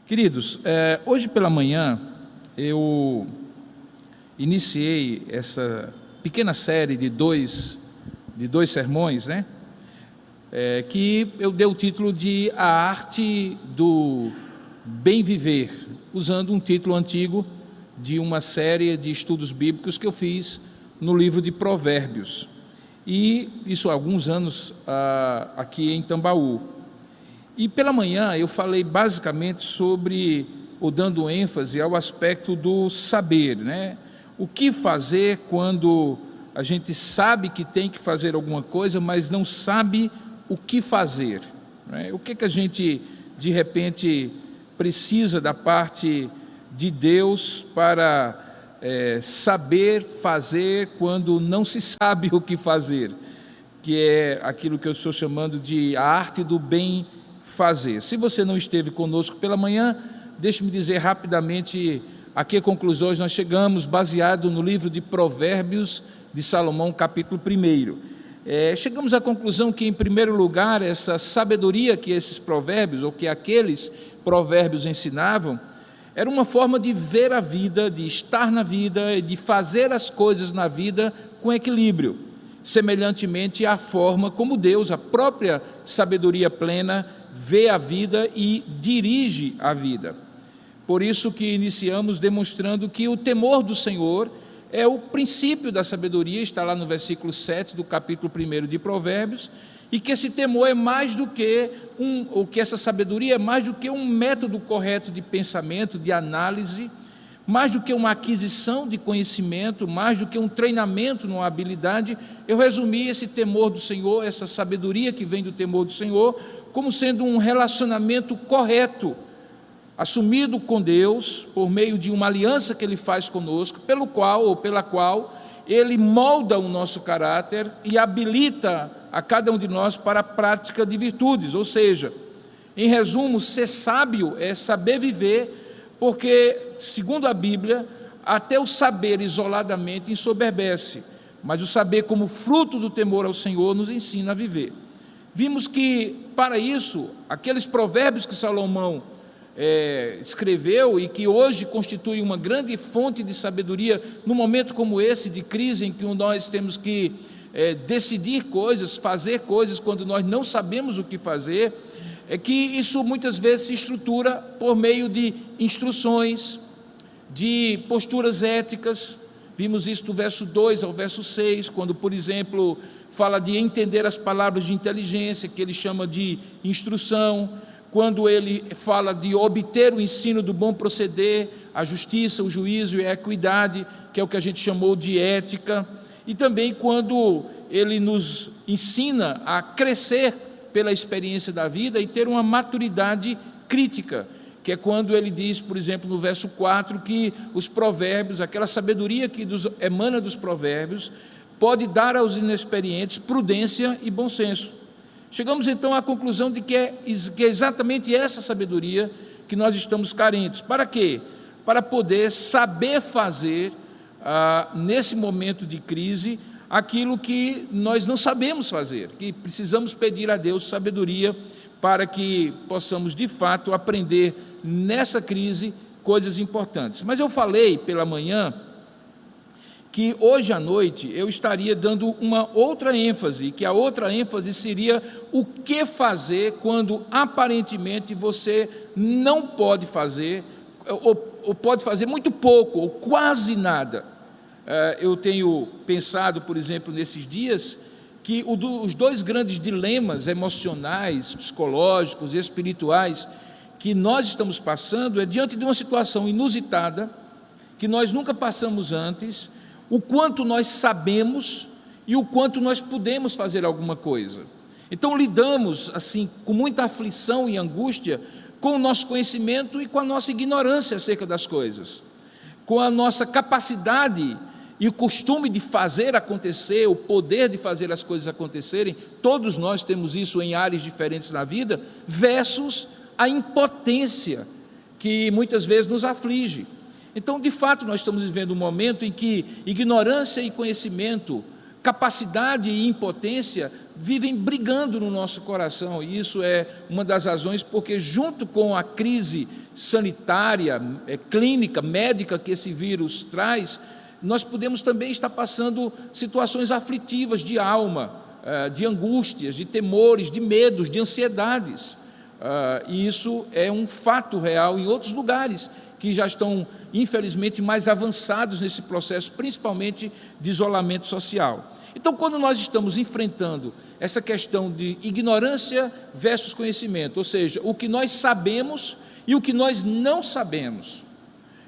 Queridos, hoje pela manhã eu iniciei essa pequena série de dois sermões, né? Que eu dei o título de A Arte do Bem Viver, usando um título antigo de uma série de estudos bíblicos que eu fiz no livro de Provérbios, e isso há alguns anos aqui em Tambaú. E pela manhã eu falei basicamente sobre, ou dando ênfase ao aspecto do saber, né? O que fazer quando a gente sabe que tem que fazer alguma coisa, mas não sabe o que fazer, né? O que a gente, de repente, precisa da parte de Deus para saber fazer quando não se sabe o que fazer, que é aquilo que eu estou chamando de a arte do bem fazer. Se você não esteve conosco pela manhã, deixe-me dizer rapidamente a que conclusões nós chegamos, baseado no livro de Provérbios de Salomão, capítulo 1. Chegamos à conclusão que, em primeiro lugar, essa sabedoria que esses provérbios, ou que aqueles provérbios ensinavam, era uma forma de ver a vida, de estar na vida, de fazer as coisas na vida com equilíbrio, semelhantemente à forma como Deus, a própria sabedoria plena, vê a vida e dirige a vida. Por isso que iniciamos demonstrando que o temor do Senhor é o princípio da sabedoria, está lá no versículo 7 do capítulo 1 de Provérbios, e que esse temor é mais do que ou que essa sabedoria é mais do que um método correto de pensamento, de análise, mais do que uma aquisição de conhecimento, mais do que um treinamento numa habilidade. Eu resumi esse temor do Senhor, essa sabedoria que vem do temor do Senhor, como sendo um relacionamento correto, assumido com Deus, por meio de uma aliança que Ele faz conosco, pelo qual ou pela qual Ele molda o nosso caráter e habilita a cada um de nós para a prática de virtudes. Ou seja, em resumo, ser sábio é saber viver, porque, segundo a Bíblia, até o saber isoladamente ensoberbece, mas o saber como fruto do temor ao Senhor nos ensina a viver. Vimos que, para isso, aqueles provérbios que Salomão escreveu e que hoje constitui uma grande fonte de sabedoria, num momento como esse de crise, em que nós temos que decidir coisas, fazer coisas quando nós não sabemos o que fazer, é que isso muitas vezes se estrutura por meio de instruções, de posturas éticas. Vimos isso do verso 2 ao verso 6, quando, por exemplo, fala de entender as palavras de inteligência, que ele chama de instrução, quando ele fala de obter o ensino do bom proceder, a justiça, o juízo e a equidade, que é o que a gente chamou de ética, e também quando ele nos ensina a crescer pela experiência da vida e ter uma maturidade crítica, que é quando ele diz, por exemplo, no verso 4, que os provérbios, aquela sabedoria que emana dos provérbios, pode dar aos inexperientes prudência e bom senso. Chegamos então à conclusão de que é exatamente essa sabedoria que nós estamos carentes. Para quê? Para poder saber fazer, nesse momento de crise, aquilo que nós não sabemos fazer, que precisamos pedir a Deus sabedoria para que possamos de fato aprender nessa crise coisas importantes. Mas eu falei pela manhã que hoje à noite eu estaria dando uma outra ênfase, que a outra ênfase seria o que fazer quando aparentemente você não pode fazer, ou pode fazer muito pouco, ou quase nada. Eu tenho pensado, por exemplo, nesses dias, que os dois grandes dilemas emocionais, psicológicos e espirituais que nós estamos passando é diante de uma situação inusitada, que nós nunca passamos antes, o quanto nós sabemos e o quanto nós podemos fazer alguma coisa. Então lidamos assim com muita aflição e angústia com o nosso conhecimento e com a nossa ignorância acerca das coisas, com a nossa capacidade e o costume de fazer acontecer, o poder de fazer as coisas acontecerem. Todos nós temos isso em áreas diferentes na vida, versus a impotência que muitas vezes nos aflige. Então, de fato, nós estamos vivendo um momento em que ignorância e conhecimento capacidade e impotência vivem brigando no nosso coração, e isso é uma das razões porque, junto com a crise sanitária, clínica, médica que esse vírus traz, nós podemos também estar passando situações aflitivas de alma, de angústias, de temores, de medos, de ansiedades. E isso é um fato real em outros lugares que já estão, infelizmente, mais avançados nesse processo, principalmente de isolamento social. Então, quando nós estamos enfrentando essa questão de ignorância versus conhecimento, ou seja, o que nós sabemos e o que nós não sabemos,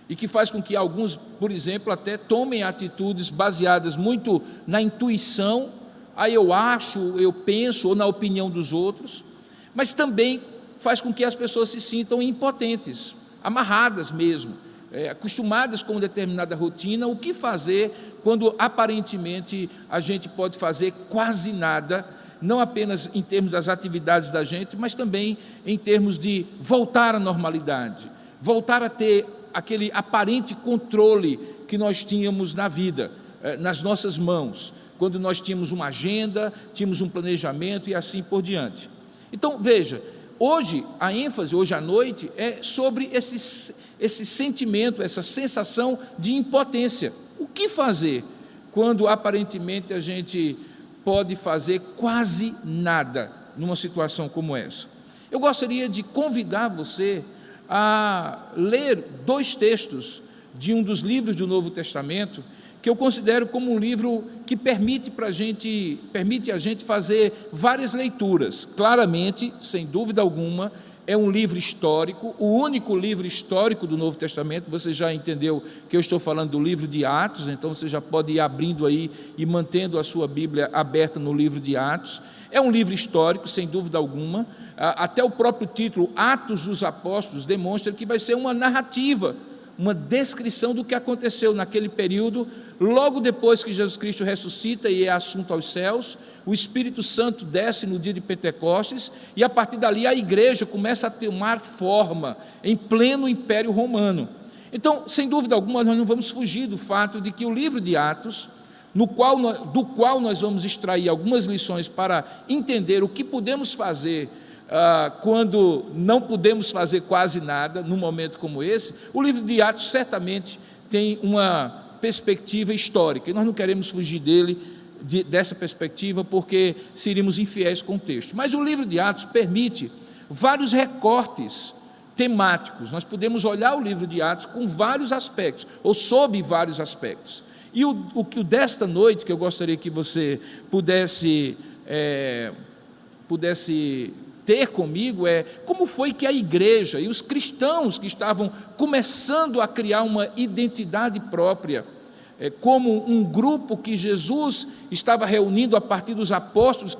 e que faz com que alguns, por exemplo, até tomem atitudes baseadas muito na intuição, aí eu acho, eu penso, ou na opinião dos outros, mas também faz com que as pessoas se sintam impotentes, amarradas mesmo, acostumadas com determinada rotina. O que fazer quando aparentemente a gente pode fazer quase nada, não apenas em termos das atividades da gente, mas também em termos de voltar à normalidade, voltar a ter aquele aparente controle que nós tínhamos na vida, nas nossas mãos, quando nós tínhamos uma agenda, tínhamos um planejamento e assim por diante. Então, veja, hoje, a ênfase, hoje à noite, é sobre esse sentimento, essa sensação de impotência. O que fazer quando aparentemente a gente pode fazer quase nada numa situação como essa? Eu gostaria de convidar você a ler 2 textos de um dos livros do Novo Testamento, que eu considero como um livro que permite a gente fazer várias leituras. Claramente, sem dúvida alguma, é um livro histórico, o único livro histórico do Novo Testamento. Você já entendeu que eu estou falando do livro de Atos, então você já pode ir abrindo aí e mantendo a sua Bíblia aberta no livro de Atos. É um livro histórico, sem dúvida alguma. Até o próprio título, Atos dos Apóstolos, demonstra que vai ser uma narrativa, uma descrição do que aconteceu naquele período, logo depois que Jesus Cristo ressuscita e é assunto aos céus. O Espírito Santo desce no dia de Pentecostes, e a partir dali a igreja começa a tomar forma em pleno Império Romano. Então, sem dúvida alguma, nós não vamos fugir do fato de que o livro de Atos, do qual nós vamos extrair algumas lições para entender o que podemos fazer quando não podemos fazer quase nada, num momento como esse. O livro de Atos certamente tem uma perspectiva histórica, e nós não queremos fugir dessa perspectiva, porque seríamos infiéis com o texto. Mas o livro de Atos permite vários recortes temáticos. Nós podemos olhar o livro de Atos com vários aspectos, ou sob vários aspectos. E o que desta noite, que eu gostaria que você pudesse ter comigo, é como foi que a igreja e os cristãos que estavam começando a criar uma identidade própria, como um grupo que Jesus estava reunindo a partir dos apóstolos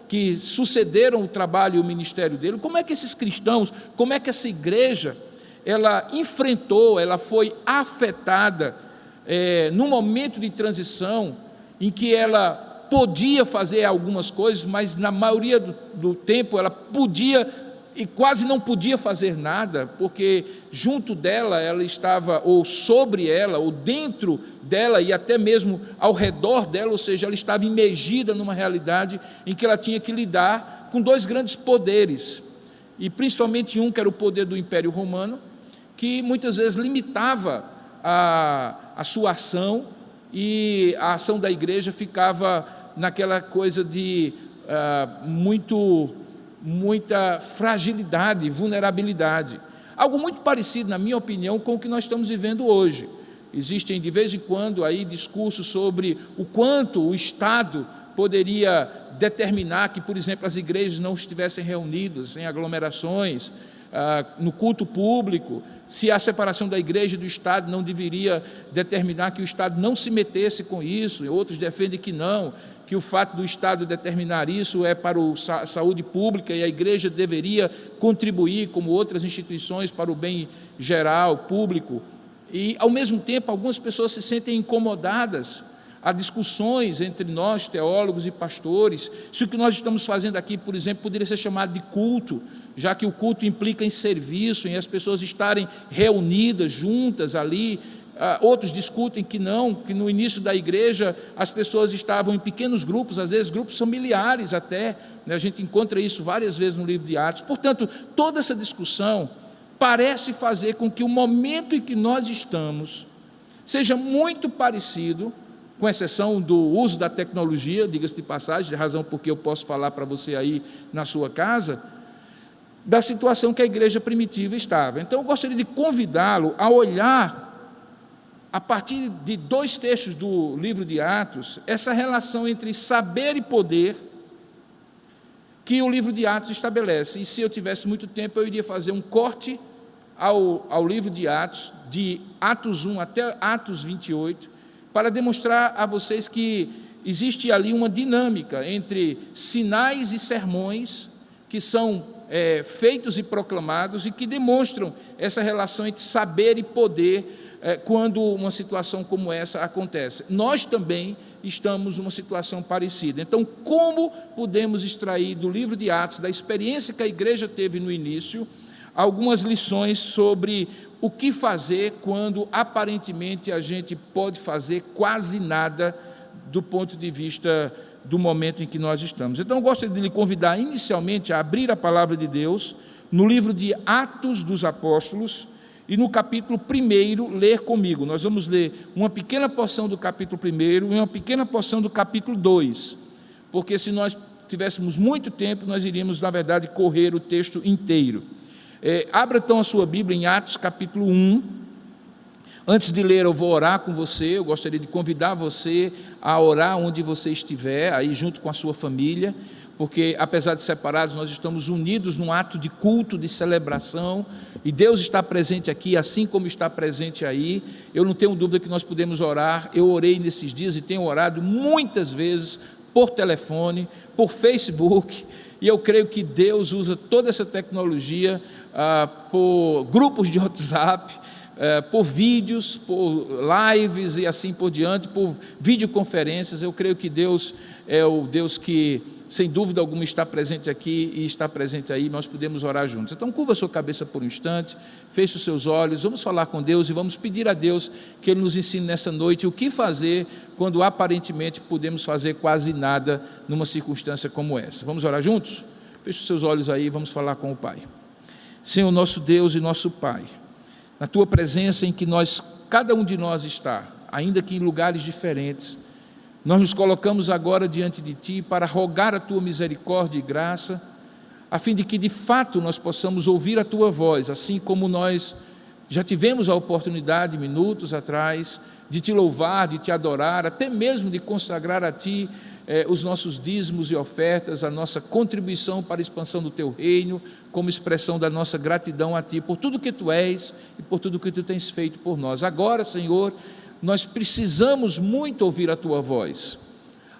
que sucederam o trabalho e o ministério dele. Como é que esses cristãos, como é que essa igreja, ela enfrentou, ela foi afetada num momento de transição em que ela podia fazer algumas coisas, mas na maioria do tempo ela podia e quase não podia fazer nada, porque junto dela ela estava, ou sobre ela, ou dentro dela e até mesmo ao redor dela, ou seja, ela estava imergida numa realidade em que ela tinha que lidar com 2 grandes poderes, e principalmente um que era o poder do Império Romano, que muitas vezes limitava a sua ação, e a ação da igreja ficava naquela coisa de muita fragilidade, vulnerabilidade. Algo muito parecido, na minha opinião, com o que nós estamos vivendo hoje. Existem, de vez em quando, aí discursos sobre o quanto o Estado poderia determinar que, por exemplo, as igrejas não estivessem reunidas em aglomerações, no culto público, se a separação da igreja e do Estado não deveria determinar que o Estado não se metesse com isso. Outros defendem que não, que o fato do Estado determinar isso é para a saúde pública e a igreja deveria contribuir, como outras instituições, para o bem geral, público. E, ao mesmo tempo, algumas pessoas se sentem incomodadas. Há discussões entre nós, teólogos e pastores, se o que nós estamos fazendo aqui, por exemplo, poderia ser chamado de culto, já que o culto implica em serviço, em as pessoas estarem reunidas, juntas ali, outros discutem que não, que no início da igreja as pessoas estavam em pequenos grupos, às vezes grupos familiares até, né? A gente encontra isso várias vezes no livro de Atos. Portanto, toda essa discussão parece fazer com que o momento em que nós estamos seja muito parecido, com exceção do uso da tecnologia, diga-se de passagem, razão porque eu posso falar para você aí na sua casa, da situação que a igreja primitiva estava. Então eu gostaria de convidá-lo a olhar, a partir de 2 textos do livro de Atos, essa relação entre saber e poder que o livro de Atos estabelece. E se eu tivesse muito tempo, eu iria fazer um corte ao livro de Atos 1 até Atos 28, para demonstrar a vocês que existe ali uma dinâmica entre sinais e sermões que são feitos e proclamados e que demonstram essa relação entre saber e poder quando uma situação como essa acontece. Nós também estamos numa situação parecida. Então, como podemos extrair do livro de Atos, da experiência que a igreja teve no início, algumas lições sobre o que fazer quando aparentemente a gente pode fazer quase nada do ponto de vista do momento em que nós estamos. Então, eu gostaria de lhe convidar inicialmente a abrir a palavra de Deus no livro de Atos dos Apóstolos e no capítulo 1 ler comigo. Nós vamos ler uma pequena porção do capítulo 1 e uma pequena porção do capítulo 2, porque se nós tivéssemos muito tempo, nós iríamos, na verdade, correr o texto inteiro. Abra então a sua Bíblia em Atos capítulo 1. Antes de ler, eu vou orar com você. Eu gostaria de convidar você a orar onde você estiver, aí junto com a sua família, porque apesar de separados, nós estamos unidos num ato de culto, de celebração, e Deus está presente aqui, assim como está presente aí. Eu não tenho dúvida que nós podemos orar. Eu orei nesses dias e tenho orado muitas vezes por telefone, por Facebook, e eu creio que Deus usa toda essa tecnologia por grupos de WhatsApp, por vídeos, por lives e assim por diante, por videoconferências. Eu creio que Deus é o Deus que, sem dúvida alguma, está presente aqui e está presente aí. Nós podemos orar juntos. Então, curva a sua cabeça por um instante, feche os seus olhos, vamos falar com Deus e vamos pedir a Deus que Ele nos ensine nessa noite o que fazer quando aparentemente podemos fazer quase nada numa circunstância como essa. Vamos orar juntos? Feche os seus olhos aí e vamos falar com o Pai. Senhor, nosso Deus e nosso Pai, na Tua presença em que cada um de nós está, ainda que em lugares diferentes, nós nos colocamos agora diante de Ti para rogar a Tua misericórdia e graça, a fim de que de fato nós possamos ouvir a Tua voz, assim como nós já tivemos a oportunidade, minutos atrás, de Te louvar, de Te adorar, até mesmo de consagrar a Ti os nossos dízimos e ofertas, a nossa contribuição para a expansão do Teu reino, como expressão da nossa gratidão a Ti, por tudo que Tu és e por tudo que Tu tens feito por nós. Agora, Senhor, nós precisamos muito ouvir a Tua voz,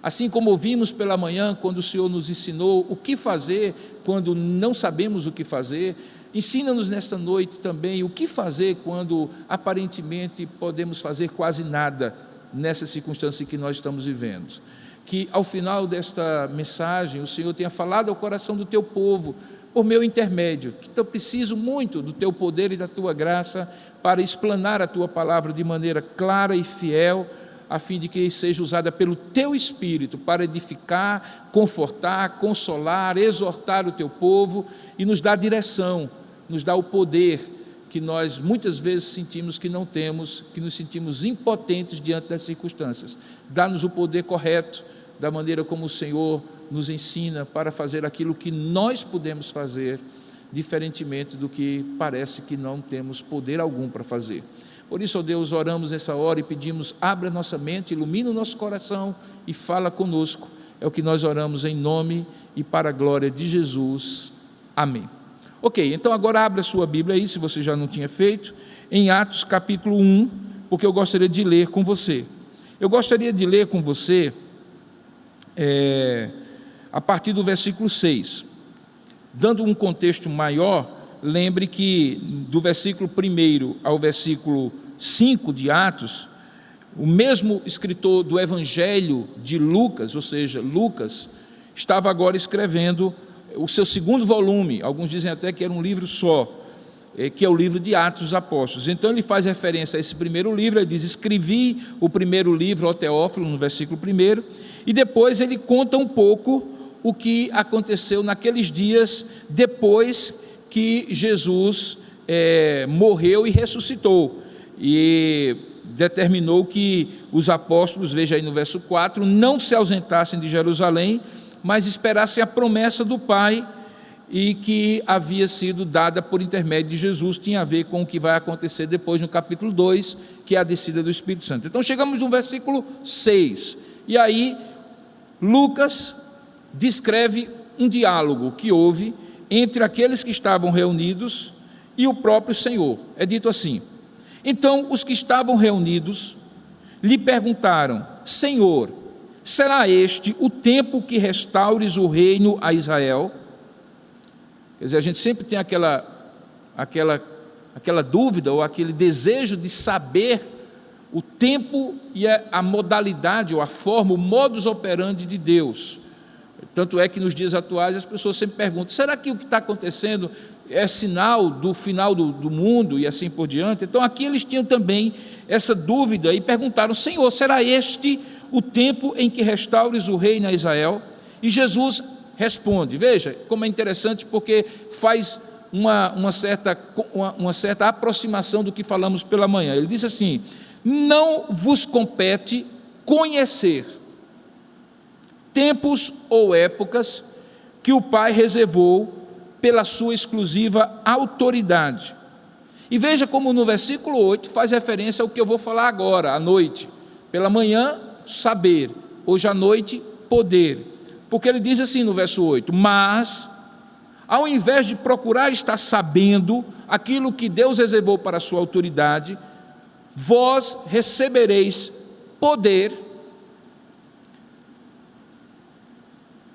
assim como ouvimos pela manhã, quando o Senhor nos ensinou o que fazer quando não sabemos o que fazer. Ensina-nos nesta noite também o que fazer quando aparentemente podemos fazer quase nada nessa circunstância em que nós estamos vivendo. Que ao final desta mensagem o Senhor tenha falado ao coração do Teu povo, por meu intermédio, que eu preciso muito do Teu poder e da Tua graça para explanar a Tua palavra de maneira clara e fiel, a fim de que seja usada pelo Teu Espírito para edificar, confortar, consolar, exortar o Teu povo e nos dar direção, nos dar o poder que nós muitas vezes sentimos que não temos, que nos sentimos impotentes diante das circunstâncias. Dá-nos o poder correto, da maneira como o Senhor nos ensina para fazer aquilo que nós podemos fazer, diferentemente do que parece que não temos poder algum para fazer. Por isso, ó Deus, oramos nessa hora e pedimos, abra nossa mente, ilumina o nosso coração e fala conosco. É o que nós oramos em nome e para a glória de Jesus. Amém. Ok, então agora abra a sua Bíblia aí, se você já não tinha feito, em Atos capítulo 1, porque eu gostaria de ler com você. Eu gostaria de ler com você a partir do versículo 6. Dando um contexto maior, lembre que do versículo 1 ao versículo 5 de Atos, o mesmo escritor do Evangelho de Lucas, ou seja, Lucas, estava agora escrevendo o seu segundo volume. Alguns dizem até que era um livro só, que é o livro de Atos dos Apóstolos. Então ele faz referência a esse primeiro livro, ele diz: escrevi o primeiro livro ao Teófilo, no versículo 1, e depois ele conta um pouco o que aconteceu naqueles dias depois que Jesus morreu e ressuscitou, e determinou que os apóstolos, veja aí no verso 4, não se ausentassem de Jerusalém, mas esperassem a promessa do Pai, e que havia sido dada por intermédio de Jesus, tinha a ver com o que vai acontecer depois no capítulo 2, que é a descida do Espírito Santo. Então chegamos no versículo 6, e aí Lucas descreve um diálogo que houve entre aqueles que estavam reunidos e o próprio Senhor. É dito assim: então os que estavam reunidos lhe perguntaram: Senhor, será este o tempo que restaures o reino a Israel? Quer dizer, a gente sempre tem aquela dúvida ou aquele desejo de saber o tempo e a modalidade ou a forma, o modus operandi de Deus. Tanto é que nos dias atuais as pessoas sempre perguntam: será que o que está acontecendo é sinal do final do mundo e assim por diante? Então aqui eles tinham também essa dúvida e perguntaram: Senhor, será este o tempo em que restaures o reino a Israel? E Jesus responde. Veja como é interessante, porque faz uma certa aproximação do que falamos pela manhã. Ele diz assim: não vos compete conhecer tempos ou épocas que o Pai reservou pela sua exclusiva autoridade. E veja como no versículo 8 faz referência ao que eu vou falar agora, à noite. Pela manhã, saber; hoje à noite, poder. Porque ele diz assim no verso 8: mas, ao invés de procurar estar sabendo aquilo que Deus reservou para a sua autoridade, vós recebereis poder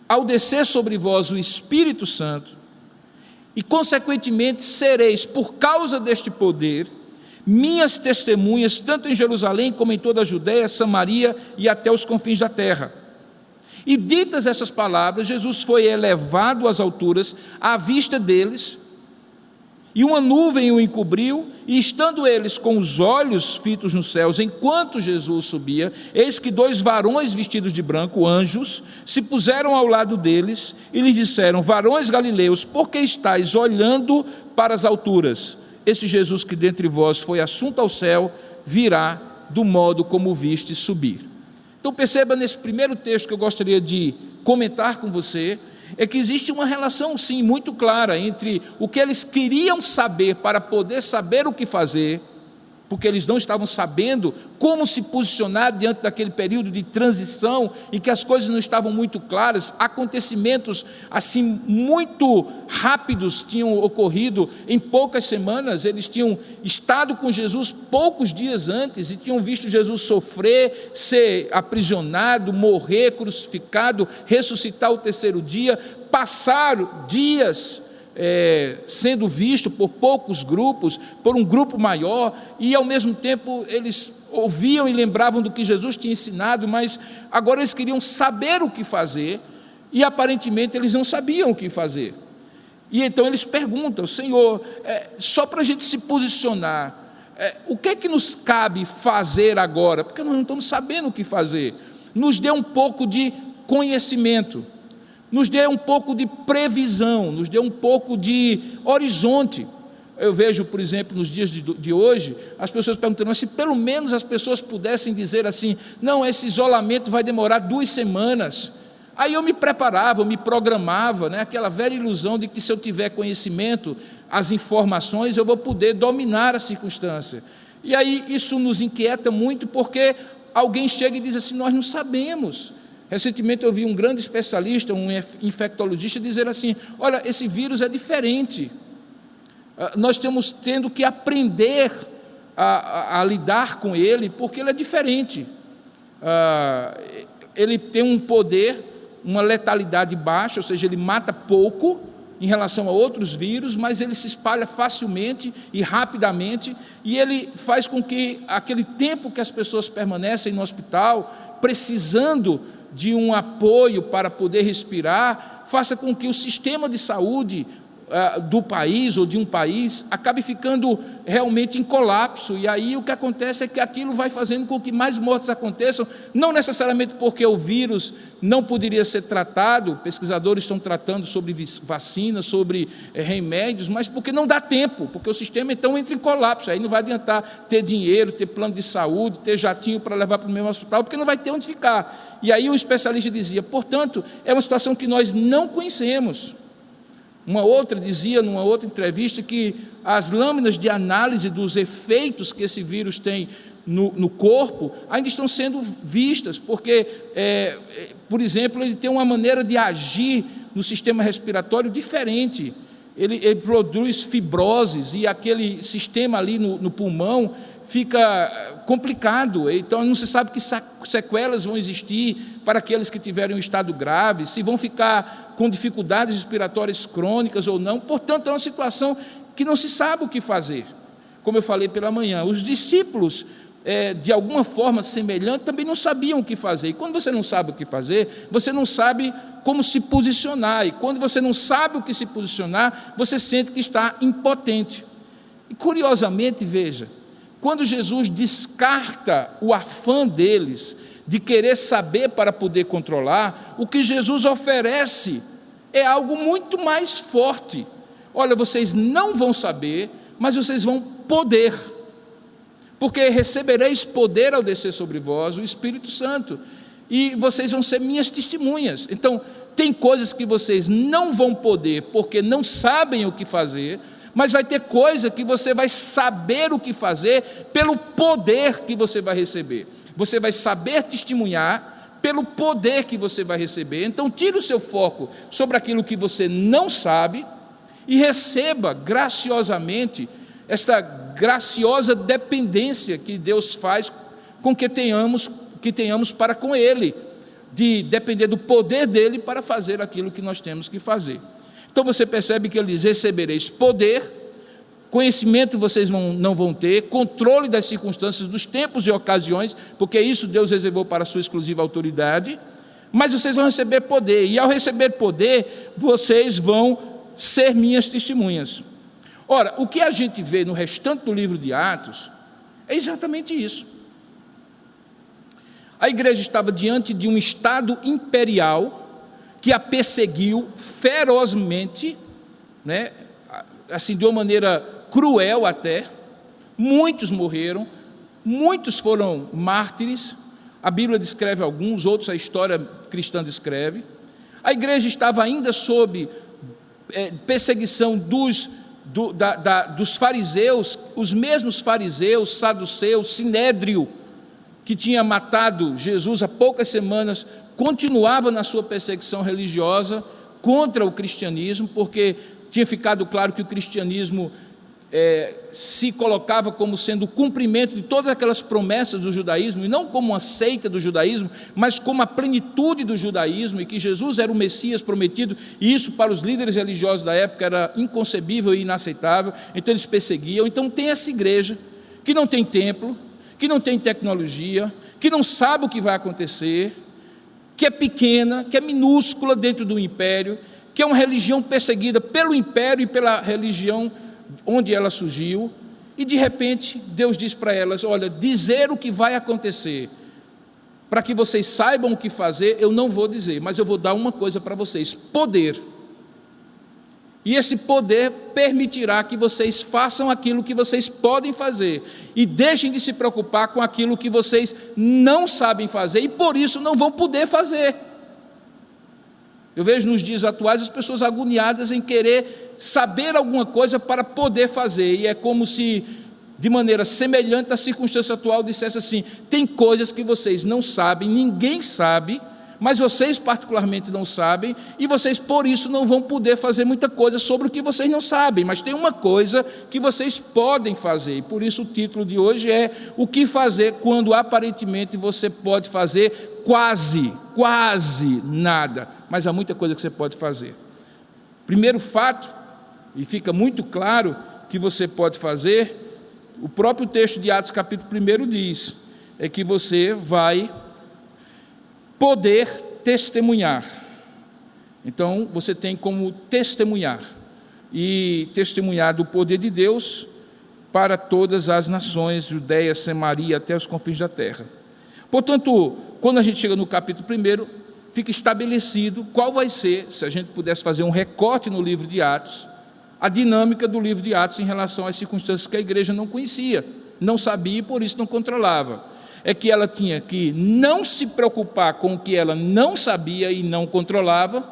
ao descer sobre vós o Espírito Santo, e consequentemente sereis, por causa deste poder, minhas testemunhas, tanto em Jerusalém como em toda a Judéia, Samaria e até os confins da terra. E ditas essas palavras, Jesus foi elevado às alturas à vista deles, e uma nuvem o encobriu, e estando eles com os olhos fitos nos céus, enquanto Jesus subia, eis que 2 varões vestidos de branco, anjos, se puseram ao lado deles, e lhes disseram: varões galileus, por que estáis olhando para as alturas? Esse Jesus que dentre vós foi assunto ao céu, virá do modo como o viste subir. Então perceba nesse primeiro texto que eu gostaria de comentar com você, é que existe uma relação sim muito clara entre o que eles queriam saber para poder saber o que fazer, porque eles não estavam sabendo como se posicionar diante daquele período de transição em que as coisas não estavam muito claras, acontecimentos assim muito rápidos tinham ocorrido em poucas semanas. Eles tinham estado com Jesus poucos dias antes e tinham visto Jesus sofrer, ser aprisionado, morrer, crucificado, ressuscitar ao terceiro dia, passar dias sendo visto por poucos grupos, por um grupo maior, e ao mesmo tempo eles ouviam e lembravam do que Jesus tinha ensinado, mas agora eles queriam saber o que fazer, e aparentemente eles não sabiam o que fazer. E então eles perguntam: Senhor, só para a gente se posicionar, o que é que nos cabe fazer agora? Porque nós não estamos sabendo o que fazer. Nos dê um pouco de conhecimento, nos dê um pouco de previsão, nos dê um pouco de horizonte. Eu vejo, por exemplo, nos dias de hoje, as pessoas perguntando: mas se pelo menos as pessoas pudessem dizer assim: não, esse isolamento vai demorar 2 semanas. Aí eu me preparava, eu me programava, aquela velha ilusão de que se eu tiver conhecimento, as informações, eu vou poder dominar a circunstância. E aí isso nos inquieta muito, porque alguém chega e diz assim: nós não sabemos. Recentemente eu vi um grande especialista, um infectologista, dizer assim: olha, esse vírus é diferente, nós estamos tendo que aprender a lidar com ele, porque ele é diferente. Ele tem um poder, uma letalidade baixa, ou seja, ele mata pouco em relação a outros vírus, mas ele se espalha facilmente e rapidamente, e ele faz com que aquele tempo que as pessoas permanecem no hospital, precisando de um apoio para poder respirar, faça com que o sistema de saúde do país ou de um país acabe ficando realmente em colapso, e aí o que acontece é que aquilo vai fazendo com que mais mortes aconteçam, não necessariamente porque o vírus não poderia ser tratado, pesquisadores estão tratando sobre vacinas, sobre remédios, mas porque não dá tempo, porque o sistema então entra em colapso, aí não vai adiantar ter dinheiro, ter plano de saúde, ter jatinho para levar para o mesmo hospital, porque não vai ter onde ficar. E aí o especialista dizia, portanto, é uma situação que nós não conhecemos. Uma outra dizia, numa outra entrevista, que as lâminas de análise dos efeitos que esse vírus tem no corpo ainda estão sendo vistas, porque, por exemplo, ele tem uma maneira de agir no sistema respiratório diferente. Ele produz fibroses e aquele sistema ali no pulmão fica complicado, então não se sabe que sequelas vão existir para aqueles que tiverem um estado grave, se vão ficar com dificuldades respiratórias crônicas ou não. Portanto, é uma situação que não se sabe o que fazer. Como eu falei pela manhã, os discípulos, de alguma forma semelhante, também não sabiam o que fazer. E quando você não sabe o que fazer, você não sabe como se posicionar, e quando você não sabe o que se posicionar, você sente que está impotente. E curiosamente, veja, quando Jesus descarta o afã deles de querer saber para poder controlar, o que Jesus oferece é algo muito mais forte. Olha, vocês não vão saber, mas vocês vão poder, porque recebereis poder ao descer sobre vós o Espírito Santo, e vocês vão ser minhas testemunhas. Então, tem coisas que vocês não vão poder, porque não sabem o que fazer, mas vai ter coisa que você vai saber o que fazer pelo poder que você vai receber. Você vai saber testemunhar pelo poder que você vai receber. Então tire o seu foco sobre aquilo que você não sabe e receba graciosamente esta graciosa dependência que Deus faz com que tenhamos para com Ele, de depender do poder dEle para fazer aquilo que nós temos que fazer. Então você percebe que ele diz, recebereis poder, conhecimento vocês não vão ter, controle das circunstâncias, dos tempos e ocasiões, porque isso Deus reservou para a sua exclusiva autoridade, mas vocês vão receber poder, e ao receber poder, vocês vão ser minhas testemunhas. Ora, o que a gente vê no restante do livro de Atos, é exatamente isso. A igreja estava diante de um estado imperial, que a perseguiu ferozmente, né? Assim, de uma maneira cruel até. Muitos morreram, muitos foram mártires, a Bíblia descreve alguns, outros a história cristã descreve. A igreja estava ainda sob perseguição dos fariseus, os mesmos fariseus, saduceus, sinédrio, que tinha matado Jesus há poucas semanas, continuava na sua perseguição religiosa contra o cristianismo, porque tinha ficado claro que o cristianismo se colocava como sendo o cumprimento de todas aquelas promessas do judaísmo, e não como uma seita do judaísmo, mas como a plenitude do judaísmo, e que Jesus era o Messias prometido, e isso para os líderes religiosos da época era inconcebível e inaceitável. Então eles perseguiam. Então tem essa igreja que não tem templo, que não tem tecnologia, que não sabe o que vai acontecer, que é pequena, que é minúscula dentro do império, que é uma religião perseguida pelo império e pela religião onde ela surgiu, e de repente Deus diz para elas, olha, dizer o que vai acontecer, para que vocês saibam o que fazer, eu não vou dizer, mas eu vou dar uma coisa para vocês, poder. E esse poder permitirá que vocês façam aquilo que vocês podem fazer, e deixem de se preocupar com aquilo que vocês não sabem fazer, e por isso não vão poder fazer. Eu vejo nos dias atuais as pessoas agoniadas em querer saber alguma coisa para poder fazer, e é como se, de maneira semelhante à circunstância atual, dissesse assim, tem coisas que vocês não sabem, ninguém sabe, mas vocês particularmente não sabem, e vocês por isso não vão poder fazer muita coisa sobre o que vocês não sabem, mas tem uma coisa que vocês podem fazer, e por isso o título de hoje é o que fazer quando aparentemente você pode fazer quase nada, mas há muita coisa que você pode fazer. Primeiro fato, e fica muito claro que você pode fazer, o próprio texto de Atos capítulo 1 diz, é que você vai poder testemunhar. Então, você tem como testemunhar. e testemunhar do poder de Deus para todas as nações, Judeia, Samaria, até os confins da terra. Portanto, quando a gente chega no capítulo 1, fica estabelecido qual vai ser, se a gente pudesse fazer um recorte no livro de Atos, a dinâmica do livro de Atos em relação às circunstâncias que a igreja não conhecia, não sabia e por isso não controlava. É que ela tinha que não se preocupar com o que ela não sabia e não controlava,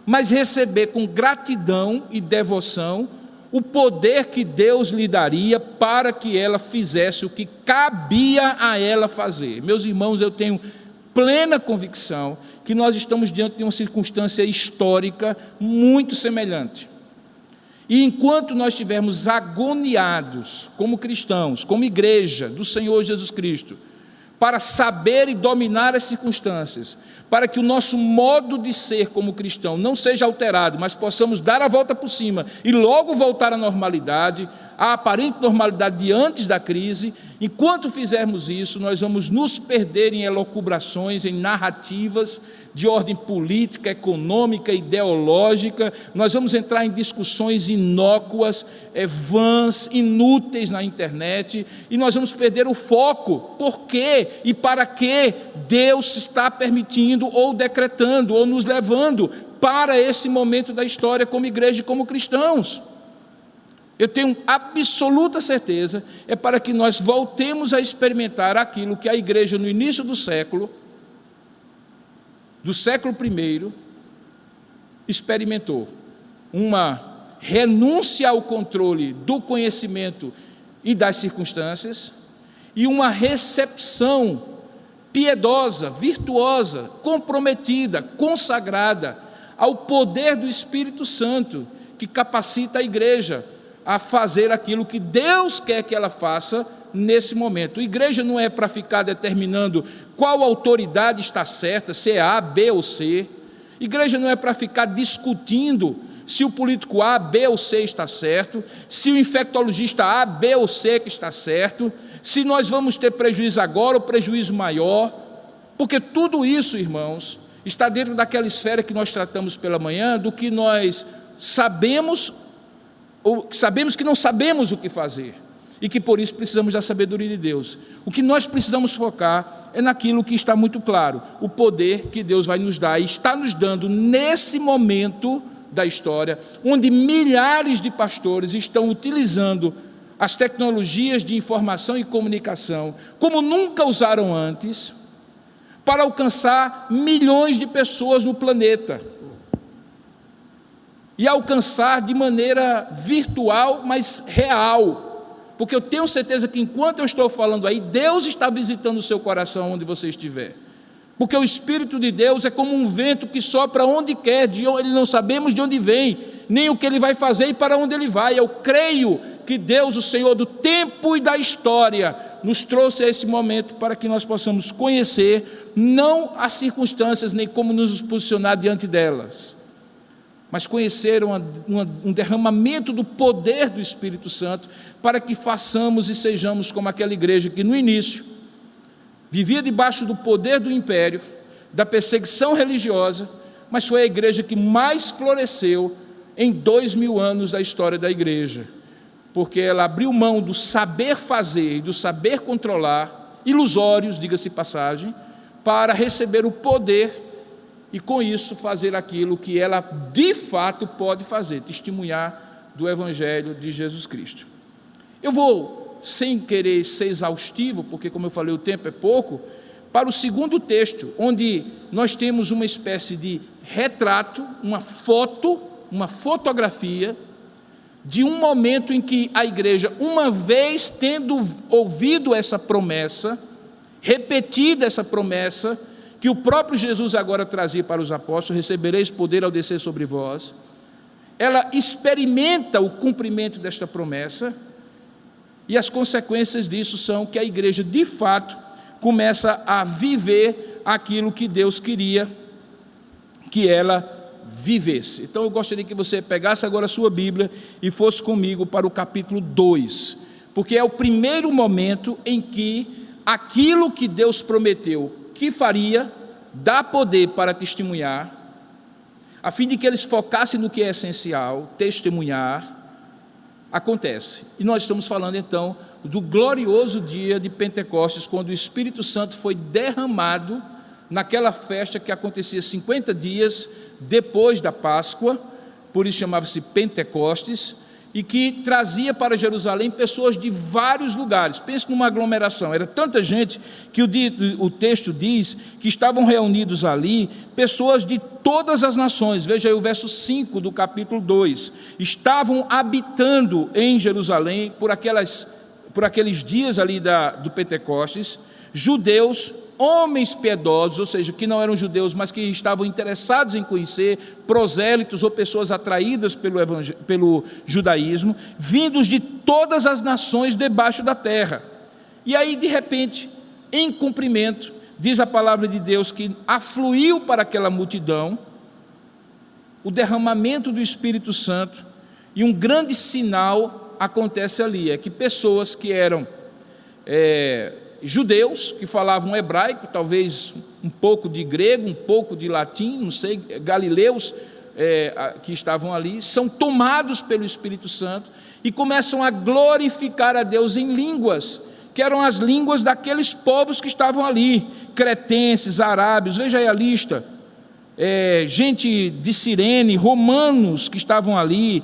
mas receber com gratidão e devoção o poder que Deus lhe daria para que ela fizesse o que cabia a ela fazer. Meus irmãos, eu tenho plena convicção que nós estamos diante de uma circunstância histórica muito semelhante. E enquanto nós estivermos agoniados como cristãos, como igreja do Senhor Jesus Cristo, para saber e dominar as circunstâncias, para que o nosso modo de ser como cristão não seja alterado, mas possamos dar a volta por cima e logo voltar à normalidade, à aparente normalidade de antes da crise. Enquanto fizermos isso, nós vamos nos perder em elucubrações, em narrativas de ordem política, econômica, ideológica. Nós vamos entrar em discussões inócuas, vãs, inúteis na internet, e nós vamos perder o foco. Por quê e para que Deus está permitindo ou decretando ou nos levando para esse momento da história como igreja e como cristãos? Eu tenho absoluta certeza, é para que nós voltemos a experimentar aquilo que a igreja no início do século I, experimentou, uma renúncia ao controle do conhecimento e das circunstâncias, e uma recepção piedosa, virtuosa, comprometida, consagrada ao poder do Espírito Santo, que capacita a igreja a fazer aquilo que Deus quer que ela faça nesse momento. A igreja não é para ficar determinando qual autoridade está certa, se é A, B ou C. A igreja não é para ficar discutindo se o político A, B ou C está certo, se o infectologista A, B ou C que está certo, se nós vamos ter prejuízo agora ou prejuízo maior, porque tudo isso, irmãos, está dentro daquela esfera que nós tratamos pela manhã, do que nós sabemos, ou sabemos que não sabemos o que fazer, e que por isso precisamos da sabedoria de Deus. O que nós precisamos focar é naquilo que está muito claro, o poder que Deus vai nos dar, e está nos dando nesse momento da história, onde milhares de pastores estão utilizando as tecnologias de informação e comunicação como nunca usaram antes, para alcançar milhões de pessoas no planeta, e alcançar de maneira virtual, mas real, porque eu tenho certeza que enquanto eu estou falando aí, Deus está visitando o seu coração onde você estiver, porque o Espírito de Deus é como um vento que sopra onde quer, ele não sabemos de onde vem, nem o que ele vai fazer e para onde ele vai. Eu creio que Deus, o Senhor do tempo e da história, nos trouxe a esse momento para que nós possamos conhecer, não as circunstâncias, nem como nos posicionar diante delas, mas conhecer um derramamento do poder do Espírito Santo, para que façamos e sejamos como aquela igreja que no início vivia debaixo do poder do império, da perseguição religiosa, mas foi a igreja que mais floresceu em 2000 anos da história da igreja, porque ela abriu mão do saber fazer e do saber controlar, ilusórios, diga-se passagem, para receber o poder e com isso fazer aquilo que ela de fato pode fazer, testemunhar do Evangelho de Jesus Cristo. Eu vou, sem querer ser exaustivo, porque como eu falei o tempo é pouco, para o segundo texto, onde nós temos uma espécie de retrato, uma fotografia de um momento em que a igreja, uma vez tendo ouvido essa promessa, repetida essa promessa, que o próprio Jesus agora trazia para os apóstolos: recebereis poder ao descer sobre vós, ela experimenta o cumprimento desta promessa, e as consequências disso são que a igreja de fato começa a viver aquilo que Deus queria que ela vivesse. Então eu gostaria que você pegasse agora a sua Bíblia e fosse comigo para o capítulo 2, porque é o primeiro momento em que aquilo que Deus prometeu que faria, dá poder para testemunhar, a fim de que eles focassem no que é essencial, testemunhar, acontece. E nós estamos falando então do glorioso dia de Pentecostes, quando o Espírito Santo foi derramado naquela festa que acontecia 50 dias depois da Páscoa, por isso chamava-se Pentecostes, e que trazia para Jerusalém pessoas de vários lugares. Pense numa aglomeração, era tanta gente que o texto diz que estavam reunidos ali pessoas de todas as nações. Veja aí o verso 5 do capítulo 2. Estavam habitando em Jerusalém por aqueles dias ali do Pentecostes, judeus, homens piedosos, ou seja, que não eram judeus, mas que estavam interessados em conhecer, prosélitos ou pessoas atraídas pelo judaísmo, vindos de todas as nações debaixo da terra. E aí, de repente, em cumprimento, diz a palavra de Deus que afluiu para aquela multidão o derramamento do Espírito Santo, e um grande sinal acontece ali, é que pessoas que eram judeus, que falavam hebraico, talvez um pouco de grego, um pouco de latim, não sei, galileus que estavam ali, são tomados pelo Espírito Santo e começam a glorificar a Deus em línguas, que eram as línguas daqueles povos que estavam ali, cretenses, arábios, veja aí a lista, gente de Cirene, romanos que estavam ali.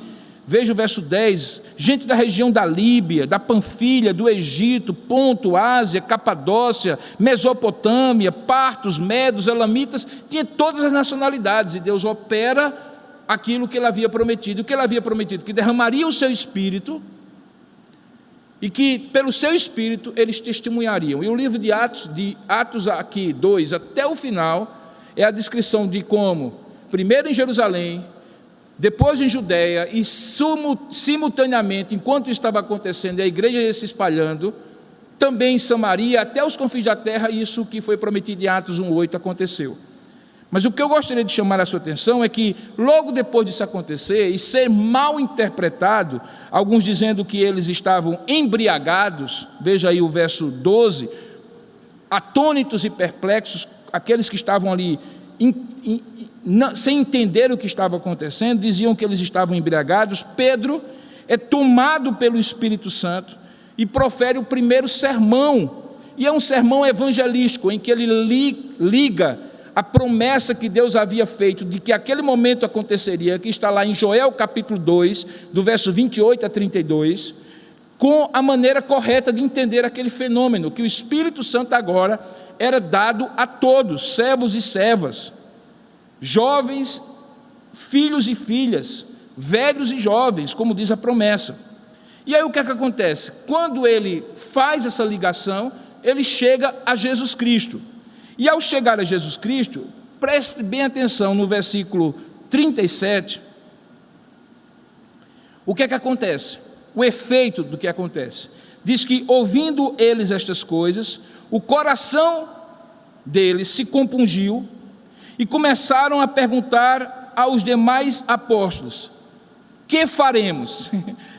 Veja o verso 10, gente da região da Líbia, da Panfilha, do Egito, Ponto, Ásia, Capadócia, Mesopotâmia, partos, medos, elamitas, tinha todas as nacionalidades, e Deus opera aquilo que Ele havia prometido. O que Ele havia prometido? Que derramaria o seu Espírito, e que pelo seu Espírito eles testemunhariam. E o livro de Atos aqui, 2, até o final, é a descrição de como, primeiro em Jerusalém, depois em Judeia, e simultaneamente, enquanto isso estava acontecendo, a igreja ia se espalhando, também em Samaria, até os confins da terra, isso que foi prometido em Atos 1:8 aconteceu. Mas o que eu gostaria de chamar a sua atenção é que, logo depois disso acontecer, e ser mal interpretado, alguns dizendo que eles estavam embriagados, veja aí o verso 12, atônitos e perplexos, aqueles que estavam ali sem entender o que estava acontecendo, diziam que eles estavam embriagados. Pedro é tomado pelo Espírito Santo e profere o primeiro sermão, e é um sermão evangelístico, em que ele liga a promessa que Deus havia feito, de que aquele momento aconteceria, que está lá em Joel capítulo 2, do verso 28 a 32, com a maneira correta de entender aquele fenômeno, que o Espírito Santo agora era dado a todos, servos e servas, jovens, filhos e filhas, velhos e jovens, como diz a promessa. E aí o que é que acontece? Quando ele faz essa ligação, ele chega a Jesus Cristo. E ao chegar a Jesus Cristo, preste bem atenção no versículo 37, o que é que acontece? O efeito do que acontece. Diz que, ouvindo eles estas coisas, o coração deles se compungiu, e começaram a perguntar aos demais apóstolos: que faremos?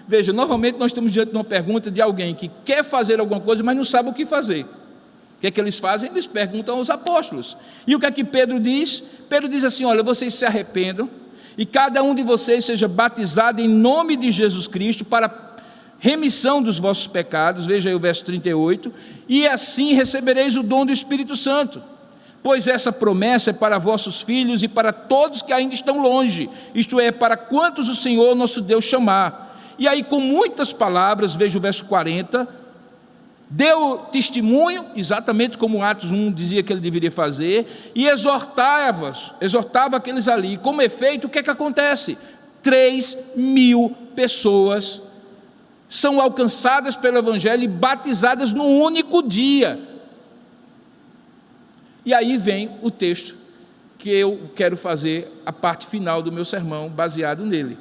Veja, novamente nós estamos diante de uma pergunta de alguém que quer fazer alguma coisa, mas não sabe o que fazer. O que é que eles fazem? Eles perguntam aos apóstolos. E o que é que Pedro diz? Pedro diz assim: olha, vocês se arrependam, e cada um de vocês seja batizado em nome de Jesus Cristo para remissão dos vossos pecados. Veja aí o verso 38, e assim recebereis o dom do Espírito Santo. Pois essa promessa é para vossos filhos e para todos que ainda estão longe, isto é, para quantos o Senhor nosso Deus chamar. E aí, com muitas palavras, veja o verso 40, deu testemunho, exatamente como Atos 1 dizia que ele deveria fazer, e exortava aqueles ali. Como efeito, o que é que acontece? 3.000 pessoas são alcançadas pelo Evangelho e batizadas num único dia. E aí vem o texto que eu quero fazer a parte final do meu sermão, baseado nele,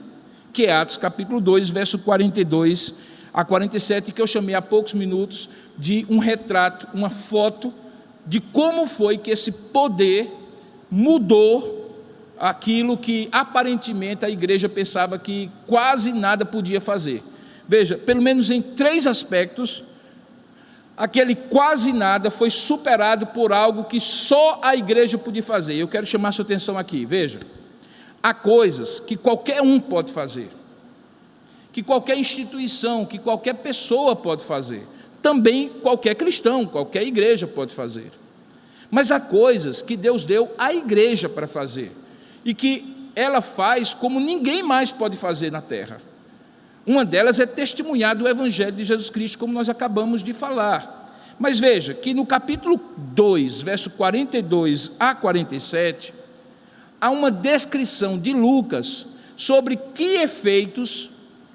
que é Atos capítulo 2, verso 42 a 47, que eu chamei há poucos minutos de um retrato, uma foto de como foi que esse poder mudou aquilo que aparentemente a igreja pensava que quase nada podia fazer. Veja, pelo menos em 3 aspectos, aquele quase nada foi superado por algo que só a igreja podia fazer. Eu quero chamar a sua atenção aqui, veja. Há coisas que qualquer um pode fazer, que qualquer instituição, que qualquer pessoa pode fazer, também qualquer cristão, qualquer igreja pode fazer. Mas há coisas que Deus deu à igreja para fazer, e que ela faz como ninguém mais pode fazer na terra. Uma delas é testemunhar do Evangelho de Jesus Cristo, como nós acabamos de falar. Mas veja que no capítulo 2, verso 42 a 47, há uma descrição de Lucas sobre que efeitos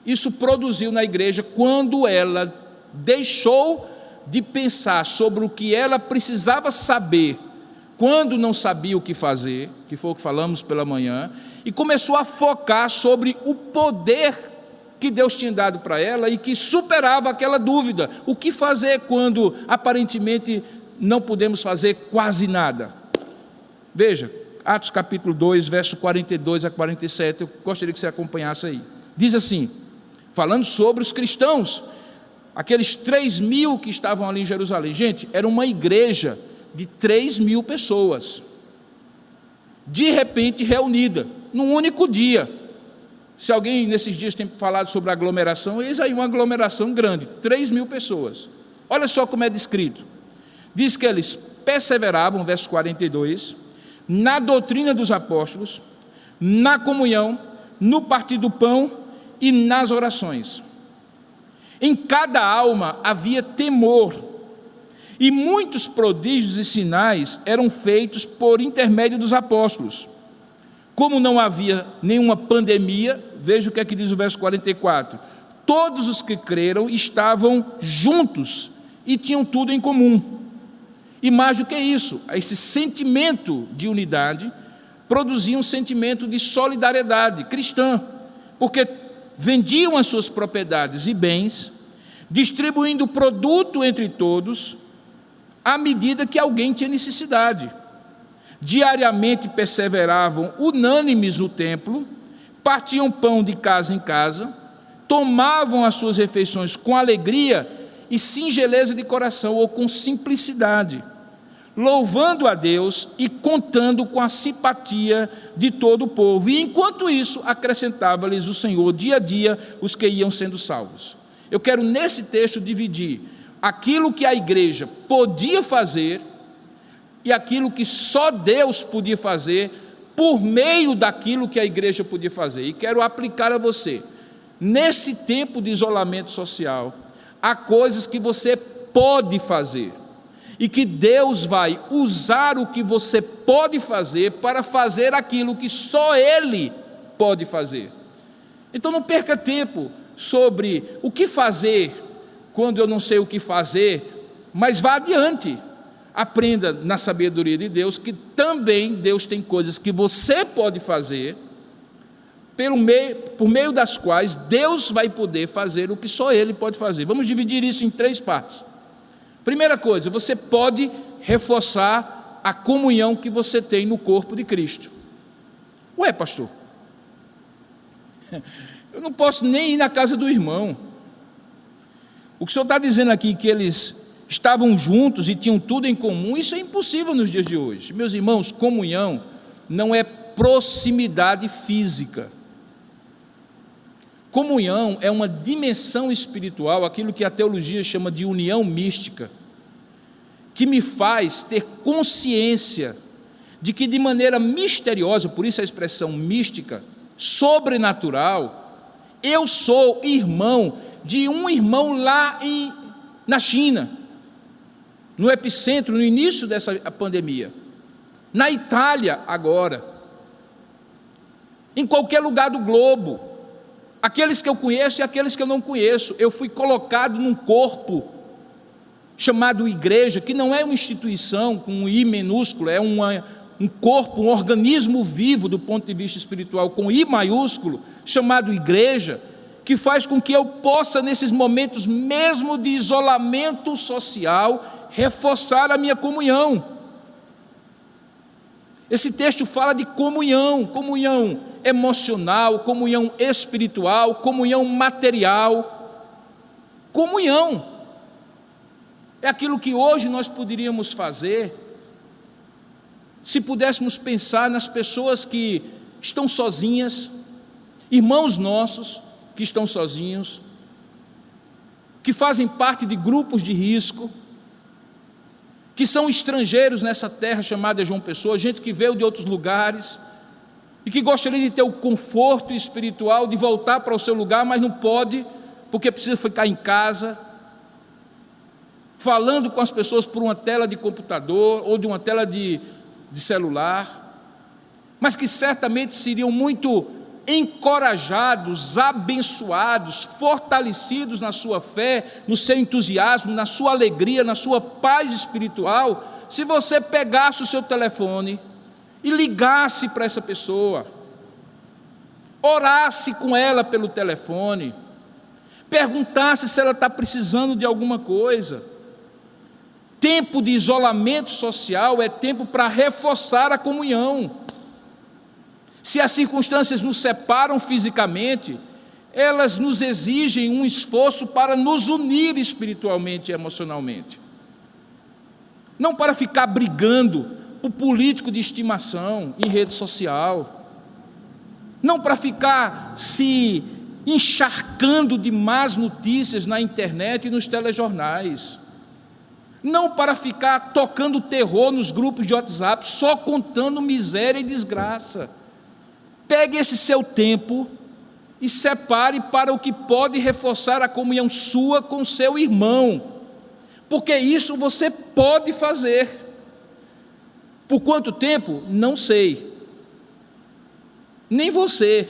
isso produziu na igreja quando ela deixou de pensar sobre o que ela precisava saber, quando não sabia o que fazer, que foi o que falamos pela manhã, e começou a focar sobre o poder que Deus tinha dado para ela e que superava aquela dúvida: o que fazer quando aparentemente não podemos fazer quase nada? Veja, Atos capítulo 2, verso 42 a 47, eu gostaria que você acompanhasse aí. Diz assim, falando sobre os cristãos, aqueles 3.000 que estavam ali em Jerusalém. Gente, era uma igreja de 3.000 pessoas, de repente reunida, num único dia. Se alguém nesses dias tem falado sobre aglomeração, eis aí uma aglomeração grande, 3.000 pessoas. Olha só como é descrito. Diz que eles perseveravam, verso 42, na doutrina dos apóstolos, na comunhão, no partir do pão e nas orações. Em cada alma havia temor, e muitos prodígios e sinais eram feitos por intermédio dos apóstolos. Como não havia nenhuma pandemia, veja o que é que diz o verso 44, todos os que creram estavam juntos e tinham tudo em comum. E mais do que isso, esse sentimento de unidade produzia um sentimento de solidariedade cristã, porque vendiam as suas propriedades e bens, distribuindo o produto entre todos, à medida que alguém tinha necessidade. Diariamente perseveravam unânimes no templo, partiam pão de casa em casa, tomavam as suas refeições com alegria e singeleza de coração, ou com simplicidade, louvando a Deus e contando com a simpatia de todo o povo. E enquanto isso, acrescentava-lhes o Senhor dia a dia os que iam sendo salvos. Eu quero nesse texto dividir aquilo que a igreja podia fazer e aquilo que só Deus podia fazer por meio daquilo que a igreja podia fazer. E quero aplicar a você, nesse tempo de isolamento social, há coisas que você pode fazer e que Deus vai usar o que você pode fazer para fazer aquilo que só Ele pode fazer. Então não perca tempo sobre o que fazer quando eu não sei o que fazer, mas vá adiante. Aprenda na sabedoria de Deus que também Deus tem coisas que você pode fazer, por meio das quais Deus vai poder fazer o que só Ele pode fazer. Vamos dividir isso em 3 partes. Primeira coisa, você pode reforçar a comunhão que você tem no corpo de Cristo. Ué, pastor, eu não posso nem ir na casa do irmão. O que o senhor está dizendo aqui, que eles estavam juntos e tinham tudo em comum, isso é impossível nos dias de hoje. Meus irmãos, comunhão não é proximidade física. Comunhão é uma dimensão espiritual, aquilo que a teologia chama de união mística, que me faz ter consciência de que de maneira misteriosa, por isso a expressão mística, sobrenatural, eu sou irmão de um irmão lá na China, no epicentro, no início dessa pandemia, na Itália agora, em qualquer lugar do globo, aqueles que eu conheço e aqueles que eu não conheço. Eu fui colocado num corpo chamado igreja, que não é uma instituição com um I minúsculo, é um corpo, um organismo vivo do ponto de vista espiritual, com I maiúsculo, chamado igreja, que faz com que eu possa, nesses momentos mesmo de isolamento social, reforçar a minha comunhão. Esse texto fala de comunhão, comunhão emocional, comunhão espiritual, comunhão material. Comunhão é aquilo que hoje nós poderíamos fazer se pudéssemos pensar nas pessoas que estão sozinhas, irmãos nossos que estão sozinhos, que fazem parte de grupos de risco, que são estrangeiros nessa terra chamada João Pessoa, gente que veio de outros lugares e que gostaria de ter o conforto espiritual de voltar para o seu lugar, mas não pode, porque precisa ficar em casa, falando com as pessoas por uma tela de computador ou de uma tela de celular, mas que certamente seriam muito encorajados, abençoados, fortalecidos na sua fé, no seu entusiasmo, na sua alegria, na sua paz espiritual, se você pegasse o seu telefone e ligasse para essa pessoa, orasse com ela pelo telefone, perguntasse se ela está precisando de alguma coisa. Tempo de isolamento social é tempo para reforçar a comunhão. Se as circunstâncias nos separam fisicamente, elas nos exigem um esforço para nos unir espiritualmente e emocionalmente. Não para ficar brigando por político de estimação em rede social. Não para ficar se encharcando de más notícias na internet e nos telejornais. Não para ficar tocando terror nos grupos de WhatsApp, só contando miséria e desgraça. Pegue esse seu tempo e separe para o que pode reforçar a comunhão sua com seu irmão, porque isso você pode fazer. Por quanto tempo? Não sei. Nem você,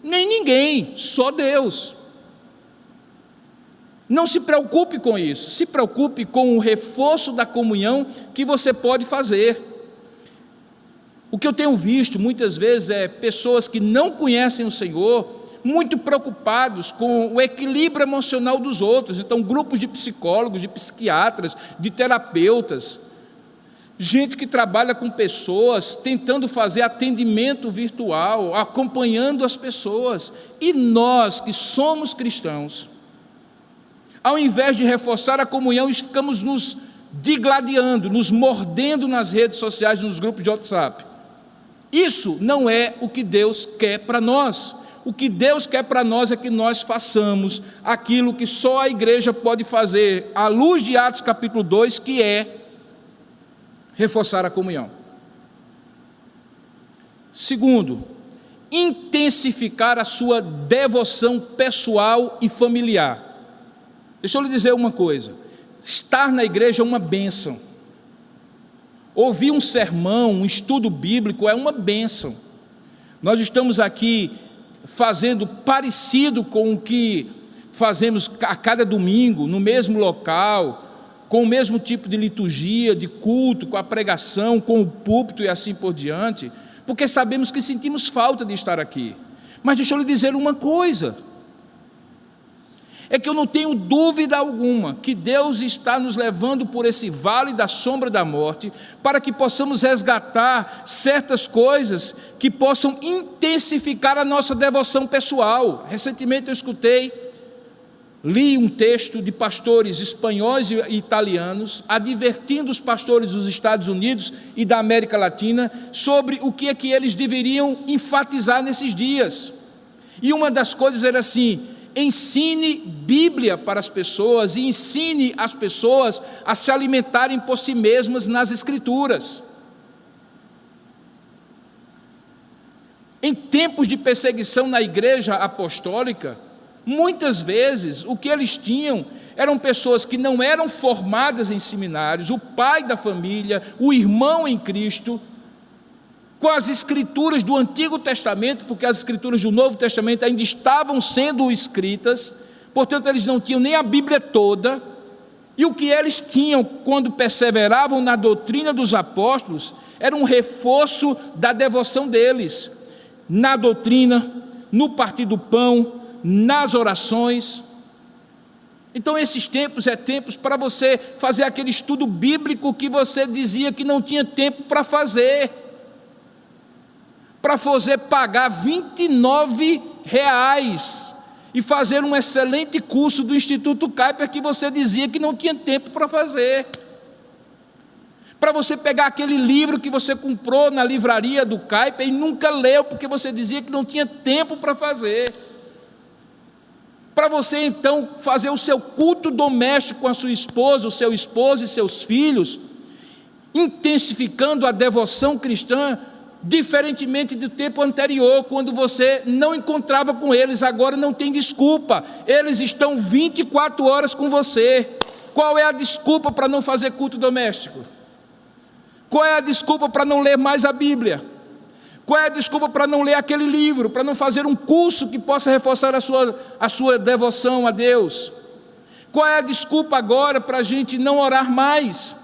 nem ninguém, só Deus. Não se preocupe com isso, se preocupe com o reforço da comunhão que você pode fazer. O que eu tenho visto muitas vezes é pessoas que não conhecem o Senhor, muito preocupados com o equilíbrio emocional dos outros. Então, grupos de psicólogos, de psiquiatras, de terapeutas, gente que trabalha com pessoas, tentando fazer atendimento virtual, acompanhando as pessoas. E nós que somos cristãos, ao invés de reforçar a comunhão, ficamos nos digladiando, nos mordendo nas redes sociais, nos grupos de WhatsApp. Isso não é o que Deus quer para nós. O que Deus quer para nós é que nós façamos aquilo que só a igreja pode fazer, à luz de Atos capítulo 2, que é reforçar a comunhão. Segundo, intensificar a sua devoção pessoal e familiar. Deixa eu lhe dizer uma coisa, estar na igreja é uma bênção. Ouvir um sermão, um estudo bíblico é uma bênção. Nós estamos aqui fazendo parecido com o que fazemos a cada domingo, no mesmo local, com o mesmo tipo de liturgia, de culto, com a pregação, com o púlpito e assim por diante, porque sabemos que sentimos falta de estar aqui. Mas deixa eu lhe dizer uma coisa, é que eu não tenho dúvida alguma que Deus está nos levando por esse vale da sombra da morte, para que possamos resgatar certas coisas que possam intensificar a nossa devoção pessoal. Recentemente eu li um texto de pastores espanhóis e italianos, advertindo os pastores dos Estados Unidos e da América Latina sobre o que é que eles deveriam enfatizar nesses dias. E uma das coisas era assim: ensine Bíblia para as pessoas e ensine as pessoas a se alimentarem por si mesmas nas Escrituras. Em tempos de perseguição na igreja apostólica, muitas vezes o que eles tinham eram pessoas que não eram formadas em seminários, o pai da família, o irmão em Cristo, com as escrituras do Antigo Testamento, porque as escrituras do Novo Testamento ainda estavam sendo escritas, portanto eles não tinham nem a Bíblia toda, e o que eles tinham quando perseveravam na doutrina dos apóstolos era um reforço da devoção deles, na doutrina, no partir do pão, nas orações. Então esses tempos é tempos para você fazer aquele estudo bíblico que você dizia que não tinha tempo para fazer, para você pagar R$29 e fazer um excelente curso do Instituto Kuyper que você dizia que não tinha tempo para fazer, para você pegar aquele livro que você comprou na livraria do Caipa e nunca leu, porque você dizia que não tinha tempo para fazer. Para você então fazer o seu culto doméstico com a sua esposa, o seu esposo e seus filhos, intensificando a devoção cristã, diferentemente do tempo anterior, quando você não encontrava com eles. Agora não tem desculpa, eles estão 24 horas com você. Qual é a desculpa para não fazer culto doméstico? Qual é a desculpa para não ler mais a Bíblia? Qual é a desculpa para não ler aquele livro, para não fazer um curso que possa reforçar a sua devoção a Deus? Qual é a desculpa agora para a gente não orar mais?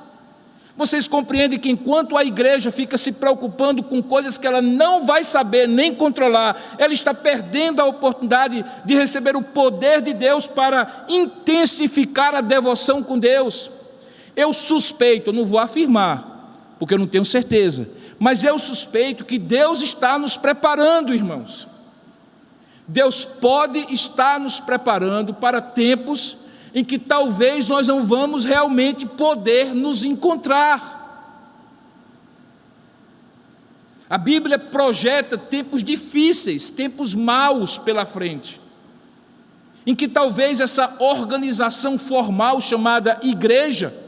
Vocês compreendem que enquanto a igreja fica se preocupando com coisas que ela não vai saber nem controlar, ela está perdendo a oportunidade de receber o poder de Deus para intensificar a devoção com Deus. Eu suspeito, eu não vou afirmar, porque eu não tenho certeza, mas eu suspeito que Deus está nos preparando, irmãos. Deus pode estar nos preparando para tempos em que talvez nós não vamos realmente poder nos encontrar. A Bíblia projeta tempos difíceis, tempos maus pela frente, em que talvez essa organização formal chamada Igreja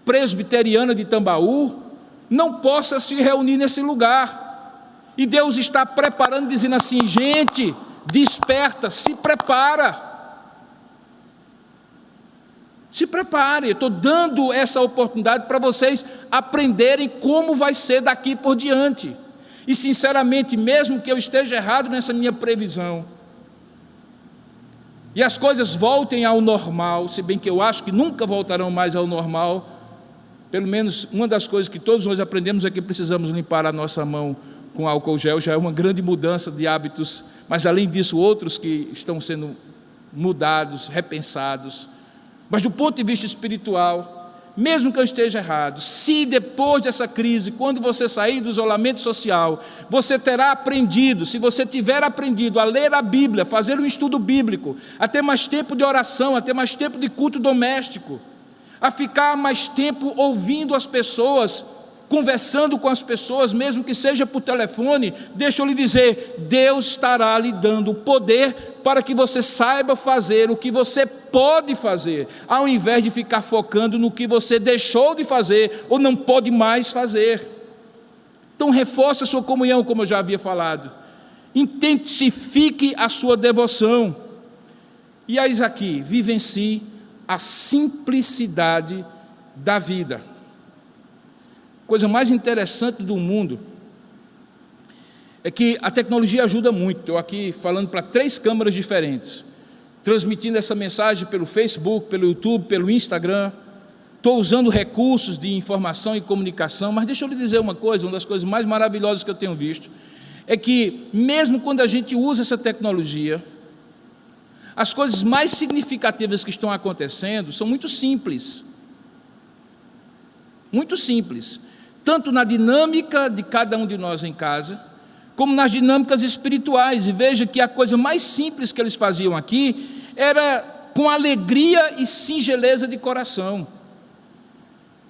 Presbiteriana de Tambaú não possa se reunir nesse lugar, e Deus está preparando, dizendo assim: gente, desperta, se prepara, eu estou dando essa oportunidade para vocês aprenderem como vai ser daqui por diante. E sinceramente, mesmo que eu esteja errado nessa minha previsão, e as coisas voltem ao normal, se bem que eu acho que nunca voltarão mais ao normal, pelo menos uma das coisas que todos nós aprendemos é que precisamos limpar a nossa mão com álcool gel, já é uma grande mudança de hábitos, mas além disso outros que estão sendo mudados, repensados. Mas do ponto de vista espiritual, mesmo que eu esteja errado, se depois dessa crise, quando você sair do isolamento social, você terá aprendido, se você tiver aprendido a ler a Bíblia, fazer um estudo bíblico, a ter mais tempo de oração, a ter mais tempo de culto doméstico, a ficar mais tempo ouvindo as pessoas, conversando com as pessoas, mesmo que seja por telefone, deixa eu lhe dizer, Deus estará lhe dando o poder para que você saiba fazer o que você pode fazer, ao invés de ficar focando no que você deixou de fazer ou não pode mais fazer. Então reforce a sua comunhão, como eu já havia falado, intensifique a sua devoção, e eis aqui, vivencie a simplicidade da vida. Coisa mais interessante do mundo é que a tecnologia ajuda muito. Estou aqui falando para 3 câmeras diferentes, transmitindo essa mensagem pelo Facebook, pelo YouTube, pelo Instagram. Estou usando recursos de informação e comunicação, mas deixa eu lhe dizer uma coisa, uma das coisas mais maravilhosas que eu tenho visto, é que mesmo quando a gente usa essa tecnologia, as coisas mais significativas que estão acontecendo são muito simples. Muito simples. Tanto na dinâmica de cada um de nós em casa, como nas dinâmicas espirituais. E veja que a coisa mais simples que eles faziam aqui era com alegria e singeleza de coração.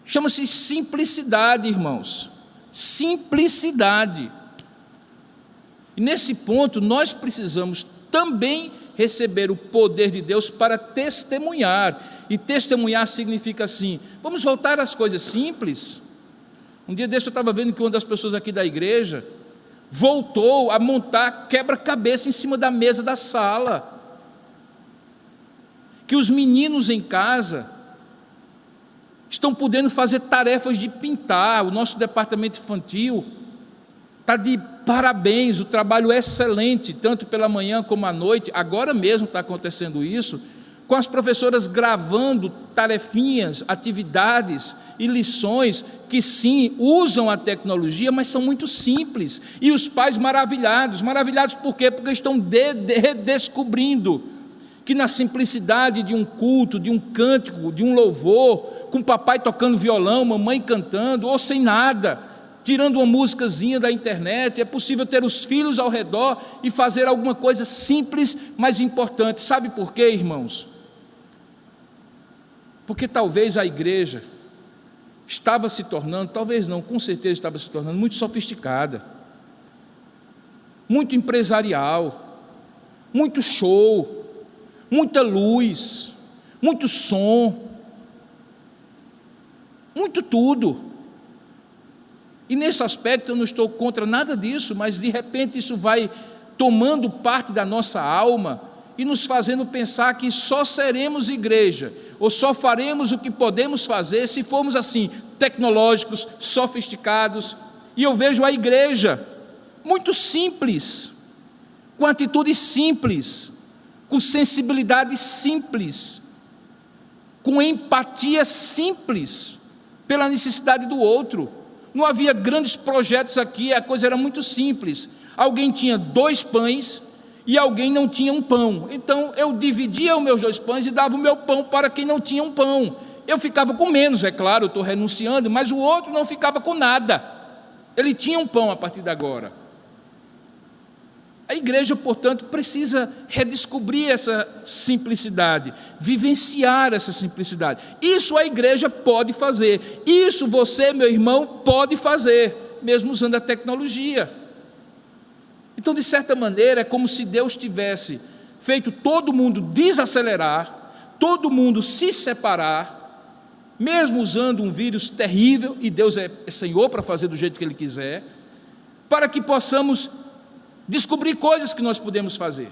Chama-se simplicidade, irmãos. Simplicidade. E nesse ponto nós precisamos também receber o poder de Deus para testemunhar. E testemunhar significa assim, vamos voltar às coisas simples. Um dia desse eu estava vendo que uma das pessoas aqui da igreja voltou a montar quebra-cabeça em cima da mesa da sala. Que os meninos em casa estão podendo fazer tarefas de pintar. O nosso departamento infantil está de parabéns, o trabalho é excelente, tanto pela manhã como à noite. Agora mesmo está acontecendo isso, com as professoras gravando tarefinhas, atividades e lições que sim, usam a tecnologia, mas são muito simples. E os pais maravilhados por quê? Porque estão redescobrindo que na simplicidade de um culto, de um cântico, de um louvor, com papai tocando violão, mamãe cantando, ou sem nada, tirando uma musicazinha da internet, é possível ter os filhos ao redor e fazer alguma coisa simples, mas importante. Sabe por quê, irmãos? Porque talvez a igreja estava se tornando, talvez não, com certeza estava se tornando muito sofisticada, muito empresarial, muito show, muita luz, muito som, muito tudo. E nesse aspecto eu não estou contra nada disso, mas de repente isso vai tomando parte da nossa alma e nos fazendo pensar que só seremos igreja, ou só faremos o que podemos fazer se formos assim, tecnológicos, sofisticados. E eu vejo a igreja muito simples, com atitudes simples, com sensibilidade simples, com empatia simples pela necessidade do outro. Não havia grandes projetos aqui, a coisa era muito simples. Alguém tinha 2 pães e alguém não tinha um pão. Então eu dividia os meus 2 pães e dava o meu pão para quem não tinha um pão. Eu ficava com menos, é claro, eu estou renunciando, mas o outro não ficava com nada. Ele tinha um pão a partir de agora. A igreja, portanto, precisa redescobrir essa simplicidade, vivenciar essa simplicidade. Isso a igreja pode fazer. Isso você, meu irmão, pode fazer, mesmo usando a tecnologia. Então, de certa maneira, é como se Deus tivesse feito todo mundo desacelerar, todo mundo se separar, mesmo usando um vírus terrível, e Deus é Senhor para fazer do jeito que Ele quiser, para que possamos descobrir coisas que nós podemos fazer,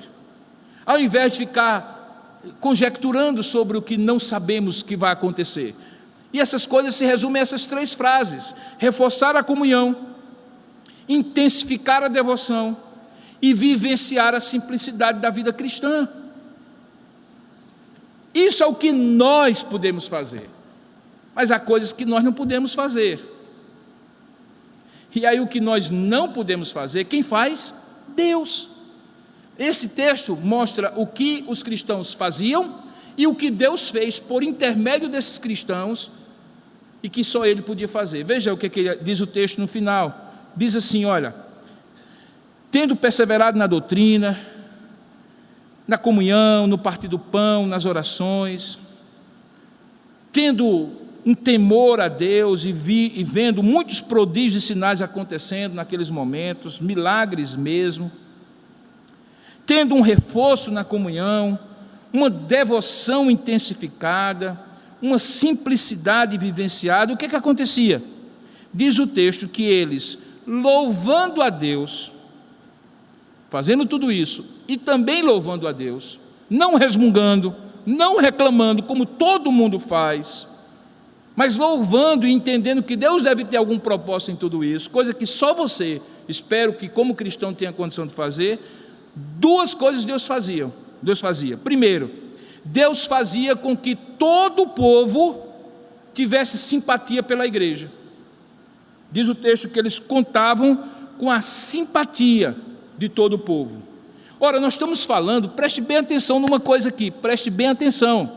ao invés de ficar conjecturando sobre o que não sabemos que vai acontecer. E essas coisas se resumem a essas 3 frases: reforçar a comunhão, intensificar a devoção e vivenciar a simplicidade da vida cristã. Isso é o que nós podemos fazer, mas há coisas que nós não podemos fazer. E aí o que nós não podemos fazer, quem faz? Deus. Esse texto mostra o que os cristãos faziam e o que Deus fez por intermédio desses cristãos e que só Ele podia fazer. Veja o que diz o texto no final. Diz assim, olha: tendo perseverado na doutrina, na comunhão, no partir do pão, nas orações, tendo um temor a Deus e vendo muitos prodígios e sinais acontecendo naqueles momentos, milagres mesmo, tendo um reforço na comunhão, uma devoção intensificada, uma simplicidade vivenciada, o que acontecia? Diz o texto que eles, louvando a Deus, fazendo tudo isso, e também louvando a Deus, não resmungando, não reclamando, como todo mundo faz, mas louvando e entendendo que Deus deve ter algum propósito em tudo isso, coisa que só você, espero que como cristão tenha condição de fazer. 2 coisas Deus fazia. Primeiro, Deus fazia com que todo o povo tivesse simpatia pela igreja. Diz o texto que eles contavam com a simpatia de todo o povo. Ora, nós estamos falando, preste bem atenção numa coisa aqui, preste bem atenção,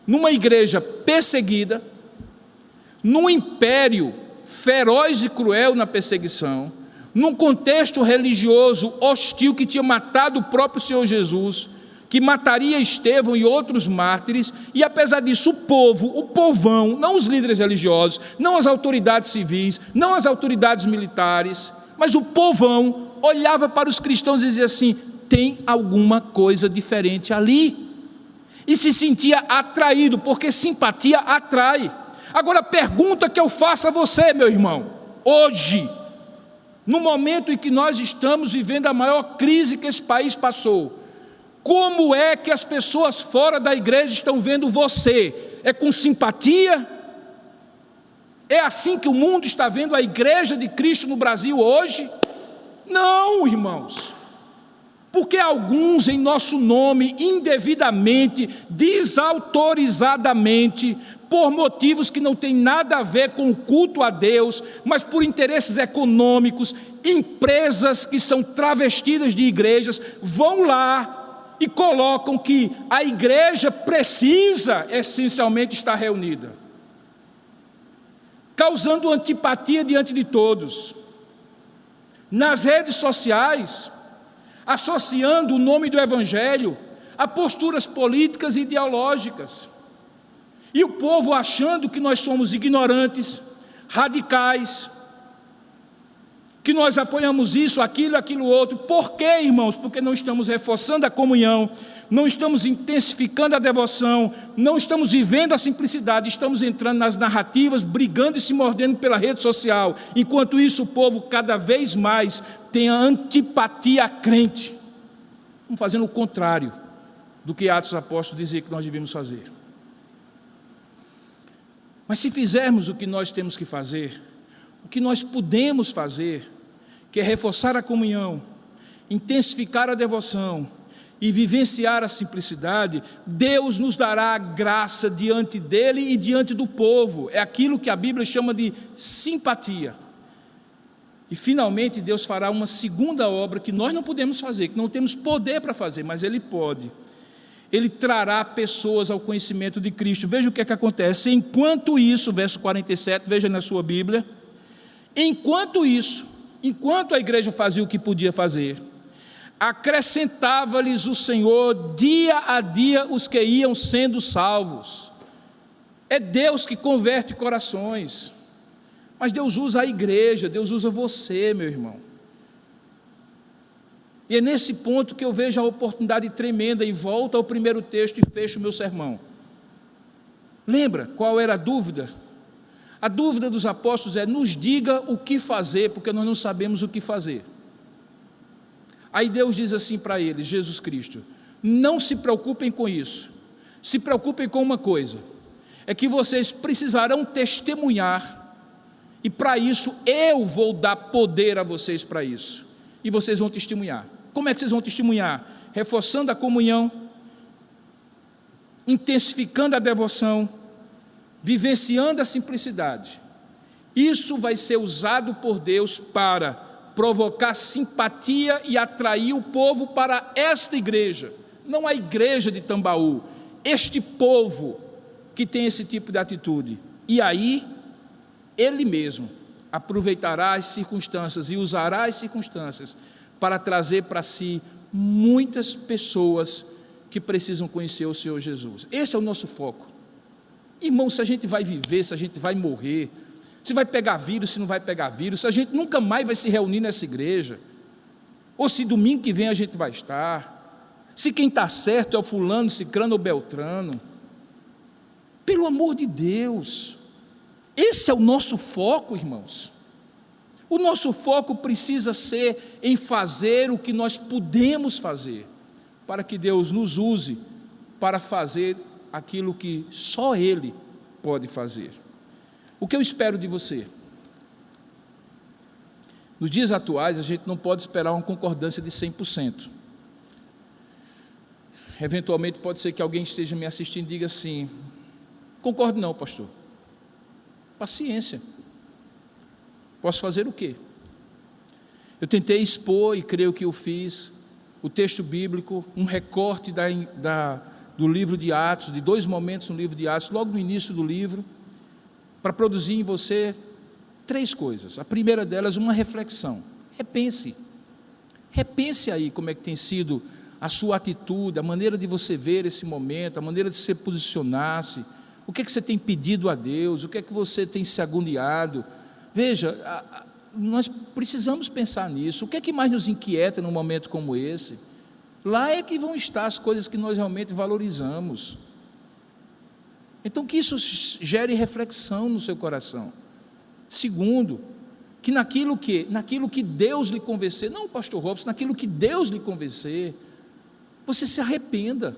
numa igreja perseguida, num império feroz e cruel na perseguição, num contexto religioso hostil que tinha matado o próprio Senhor Jesus, que mataria Estevão e outros mártires, e apesar disso o povão, não os líderes religiosos, não as autoridades civis, não as autoridades militares, mas o povão olhava para os cristãos e dizia assim: tem alguma coisa diferente ali, e se sentia atraído, porque simpatia atrai. Agora, a pergunta que eu faço a você, meu irmão, hoje, no momento em que nós estamos vivendo a maior crise que esse país passou, como é que as pessoas fora da igreja estão vendo você? É com simpatia? É assim que o mundo está vendo a igreja de Cristo no Brasil hoje? Não, irmãos, porque alguns em nosso nome, indevidamente, desautorizadamente, por motivos que não têm nada a ver com o culto a Deus, mas por interesses econômicos, empresas que são travestidas de igrejas, vão lá e colocam que a igreja precisa essencialmente estar reunida, causando antipatia diante de todos. Nas redes sociais, associando o nome do Evangelho a posturas políticas e ideológicas. E o povo achando que nós somos ignorantes, radicais, que nós apoiamos isso, aquilo outro. Por quê, irmãos? Porque não estamos reforçando a comunhão, não estamos intensificando a devoção, não estamos vivendo a simplicidade, estamos entrando nas narrativas, brigando e se mordendo pela rede social. Enquanto isso, o povo cada vez mais tem a antipatia à crente. Estamos fazendo o contrário do que Atos dos Apóstolos dizia que nós devíamos fazer. Mas se fizermos o que nós temos que fazer, o que nós podemos fazer, que é reforçar a comunhão, intensificar a devoção e vivenciar a simplicidade, Deus nos dará a graça diante dele e diante do povo. É aquilo que a Bíblia chama de simpatia. E finalmente Deus fará uma segunda obra que nós não podemos fazer, que não temos poder para fazer, mas Ele pode. Ele trará pessoas ao conhecimento de Cristo. Veja o que é que acontece. Enquanto isso, verso 47, veja na sua Bíblia. Enquanto a igreja fazia o que podia fazer, acrescentava-lhes o Senhor dia a dia os que iam sendo salvos. É Deus que converte corações. Mas Deus usa a igreja, Deus usa você, meu irmão. E é nesse ponto que eu vejo a oportunidade tremenda, e volto ao primeiro texto e fecho o meu sermão. Lembra qual era a dúvida? A dúvida dos apóstolos é: nos diga o que fazer, porque nós não sabemos o que fazer. Aí Deus diz assim para eles, Jesus Cristo: não se preocupem com isso, se preocupem com uma coisa, é que vocês precisarão testemunhar, e para isso eu vou dar poder a vocês para isso, e vocês vão testemunhar. Como é que vocês vão testemunhar? Reforçando a comunhão, intensificando a devoção, vivenciando a simplicidade. Isso vai ser usado por Deus para provocar simpatia e atrair o povo para esta igreja, não a igreja de Tambaú, este povo que tem esse tipo de atitude. E aí, Ele mesmo aproveitará as circunstâncias e usará as circunstâncias para trazer para si muitas pessoas que precisam conhecer o Senhor Jesus. Esse é o nosso foco. Irmão, se a gente vai viver, se a gente vai morrer, se vai pegar vírus, se não vai pegar vírus, se a gente nunca mais vai se reunir nessa igreja, ou se domingo que vem a gente vai estar, se quem está certo é o fulano, cicrano ou beltrano, pelo amor de Deus, esse é o nosso foco, irmãos. O nosso foco precisa ser em fazer o que nós podemos fazer, para que Deus nos use para fazer aquilo que só Ele pode fazer. O que eu espero de você? Nos dias atuais, a gente não pode esperar uma concordância de 100%. Eventualmente pode ser que alguém esteja me assistindo e diga assim: concordo não, pastor. Paciência. Posso fazer o quê? Eu tentei expor, e creio que eu fiz, o texto bíblico, um recorte do livro de Atos, de 2 momentos no livro de Atos, logo no início do livro, para produzir em você 3 coisas. A primeira delas, uma reflexão. Repense aí como é que tem sido a sua atitude, a maneira de você ver esse momento, a maneira de você posicionar-se, o que é que você tem pedido a Deus, o que é que você tem se agoniado. Veja, nós precisamos pensar nisso. O que é que mais nos inquieta num momento como esse? Lá é que vão estar as coisas que nós realmente valorizamos. Então, que isso gere reflexão no seu coração. Segundo, que naquilo que Deus lhe convencer, não, pastor Robson, naquilo que Deus lhe convencer, você se arrependa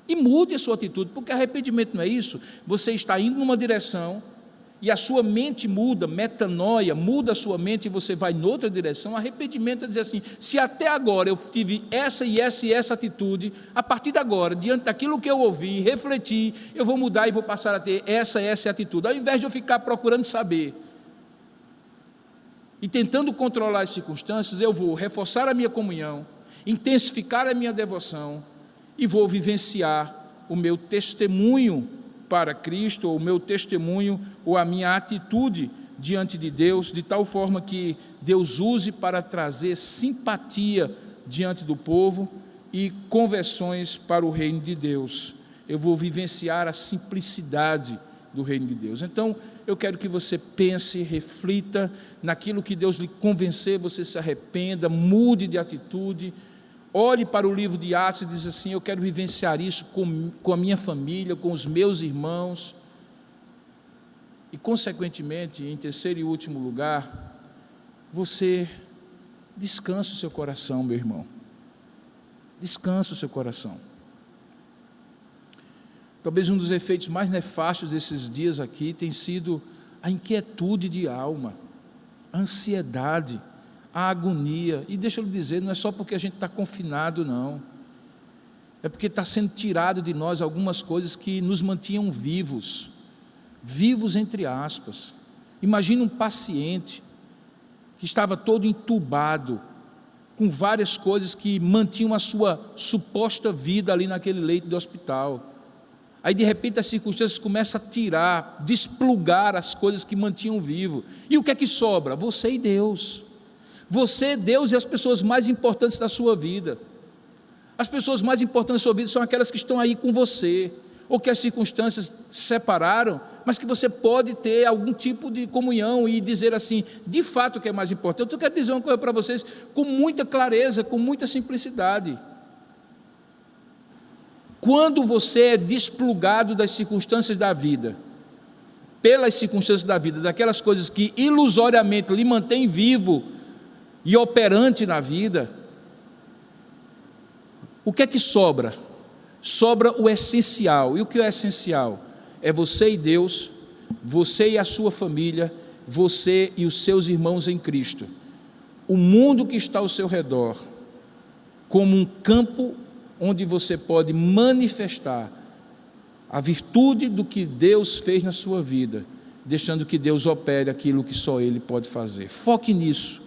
e mude a sua atitude, porque arrependimento não é isso. Você está indo numa direção e a sua mente muda, metanoia, muda a sua mente e você vai noutra direção. Arrependimento é dizer assim: se até agora eu tive essa e essa e essa atitude, a partir de agora, diante daquilo que eu ouvi, refleti, eu vou mudar e vou passar a ter essa atitude, ao invés de eu ficar procurando saber e tentando controlar as circunstâncias, eu vou reforçar a minha comunhão, intensificar a minha devoção e vou vivenciar o meu testemunho para Cristo, ou o meu testemunho, ou a minha atitude diante de Deus, de tal forma que Deus use para trazer simpatia diante do povo e conversões para o reino de Deus. eu vou vivenciar a simplicidade do reino de Deus. Então, eu quero que você pense, reflita naquilo que Deus lhe convencer, você se arrependa, mude de atitude, olhe para o livro de Atos e diz assim: eu quero vivenciar isso com a minha família, com os meus irmãos. E, consequentemente, em terceiro e último lugar, você descansa o seu coração, meu irmão. Descansa o seu coração. Talvez um dos efeitos mais nefastos desses dias aqui tem sido a inquietude de alma, a ansiedade, a agonia. E deixa eu lhe dizer, não é só porque a gente está confinado, não. É porque está sendo tirado de nós algumas coisas que nos mantinham vivos. Vivos entre aspas. Imagina um paciente que estava todo entubado, com várias coisas que mantinham a sua suposta vida ali naquele leito de hospital. Aí de repente as circunstâncias começam a tirar, desplugar as coisas que mantinham vivo. E o que é que sobra? Você e Deus. Você, Deus e as pessoas mais importantes da sua vida. As pessoas mais importantes da sua vida são aquelas que estão aí com você, ou que as circunstâncias separaram, mas que você pode ter algum tipo de comunhão e dizer assim, de fato o que é mais importante. Eu quero dizer uma coisa para vocês com muita clareza, com muita simplicidade. Quando você é desplugado das circunstâncias da vida, pelas circunstâncias da vida, daquelas coisas que ilusoriamente lhe mantêm vivo e operante na vida, o que é que sobra? Sobra o essencial. E o que é essencial? É você e Deus, você e a sua família, você e os seus irmãos em Cristo. O mundo que está ao seu redor, como um campo onde você pode manifestar a virtude do que Deus fez na sua vida, deixando que Deus opere aquilo que só Ele pode fazer. Foque nisso,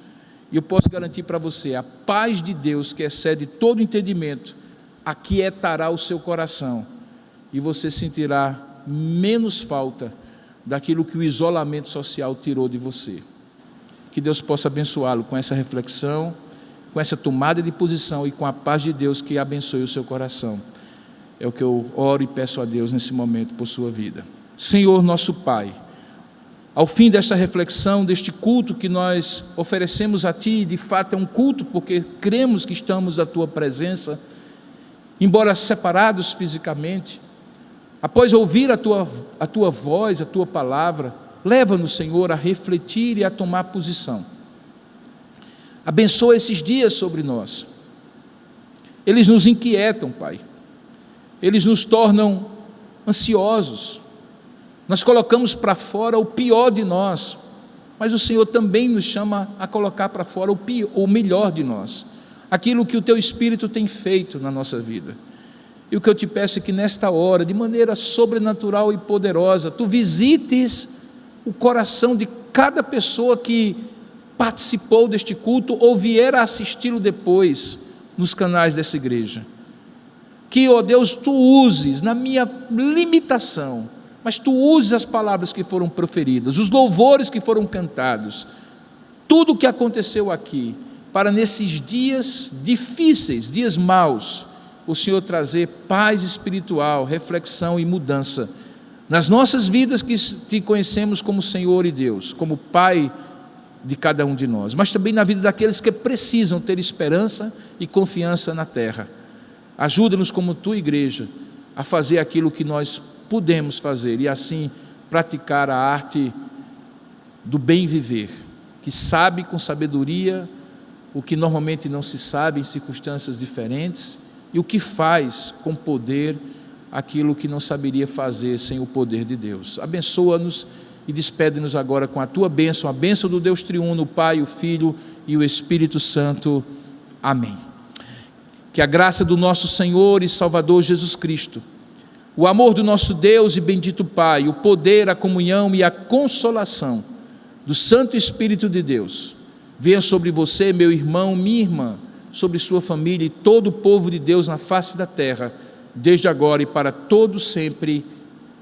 e eu posso garantir para você, a paz de Deus, que excede todo entendimento, aquietará o seu coração, e você sentirá menos falta daquilo que o isolamento social tirou de você. Que Deus possa abençoá-lo com essa reflexão, com essa tomada de posição e com a paz de Deus que abençoe o seu coração. É o que eu oro e peço a Deus nesse momento por sua vida. Senhor nosso Pai, ao fim desta reflexão, deste culto que nós oferecemos a Ti, de fato é um culto porque cremos que estamos na Tua presença, embora separados fisicamente, após ouvir a tua voz, a Tua palavra, leva-nos, Senhor, a refletir e a tomar posição. Abençoa esses dias sobre nós. Eles nos inquietam, Pai. Eles nos tornam ansiosos. Nós colocamos para fora o pior de nós, mas o Senhor também nos chama a colocar para fora o melhor de nós, aquilo que o Teu Espírito tem feito na nossa vida. E o que eu te peço é que nesta hora, de maneira sobrenatural e poderosa, Tu visites o coração de cada pessoa que participou deste culto ou vier a assisti-lo depois nos canais dessa igreja. Que, ó Deus, Tu uses na minha limitação, mas Tu uses as palavras que foram proferidas, os louvores que foram cantados, tudo o que aconteceu aqui, para nesses dias difíceis, dias maus, o Senhor trazer paz espiritual, reflexão e mudança nas nossas vidas que Te conhecemos como Senhor e Deus, como Pai de cada um de nós, mas também na vida daqueles que precisam ter esperança e confiança na terra. Ajuda-nos como Tua igreja a fazer aquilo que nós podemos fazer e assim praticar a arte do bem viver, que sabe com sabedoria o que normalmente não se sabe em circunstâncias diferentes e o que faz com poder aquilo que não saberia fazer sem o poder de Deus. Abençoa-nos e despede-nos agora com a Tua bênção, a bênção do Deus triuno, o Pai, o Filho e o Espírito Santo. Amém. Que a graça do nosso Senhor e Salvador Jesus Cristo, o amor do nosso Deus e bendito Pai, o poder, a comunhão e a consolação do Santo Espírito de Deus, venha sobre você, meu irmão, minha irmã, sobre sua família e todo o povo de Deus na face da terra, desde agora e para todo sempre.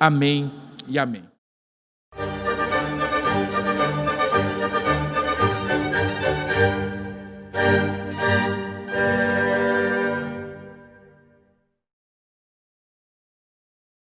Amém e amém.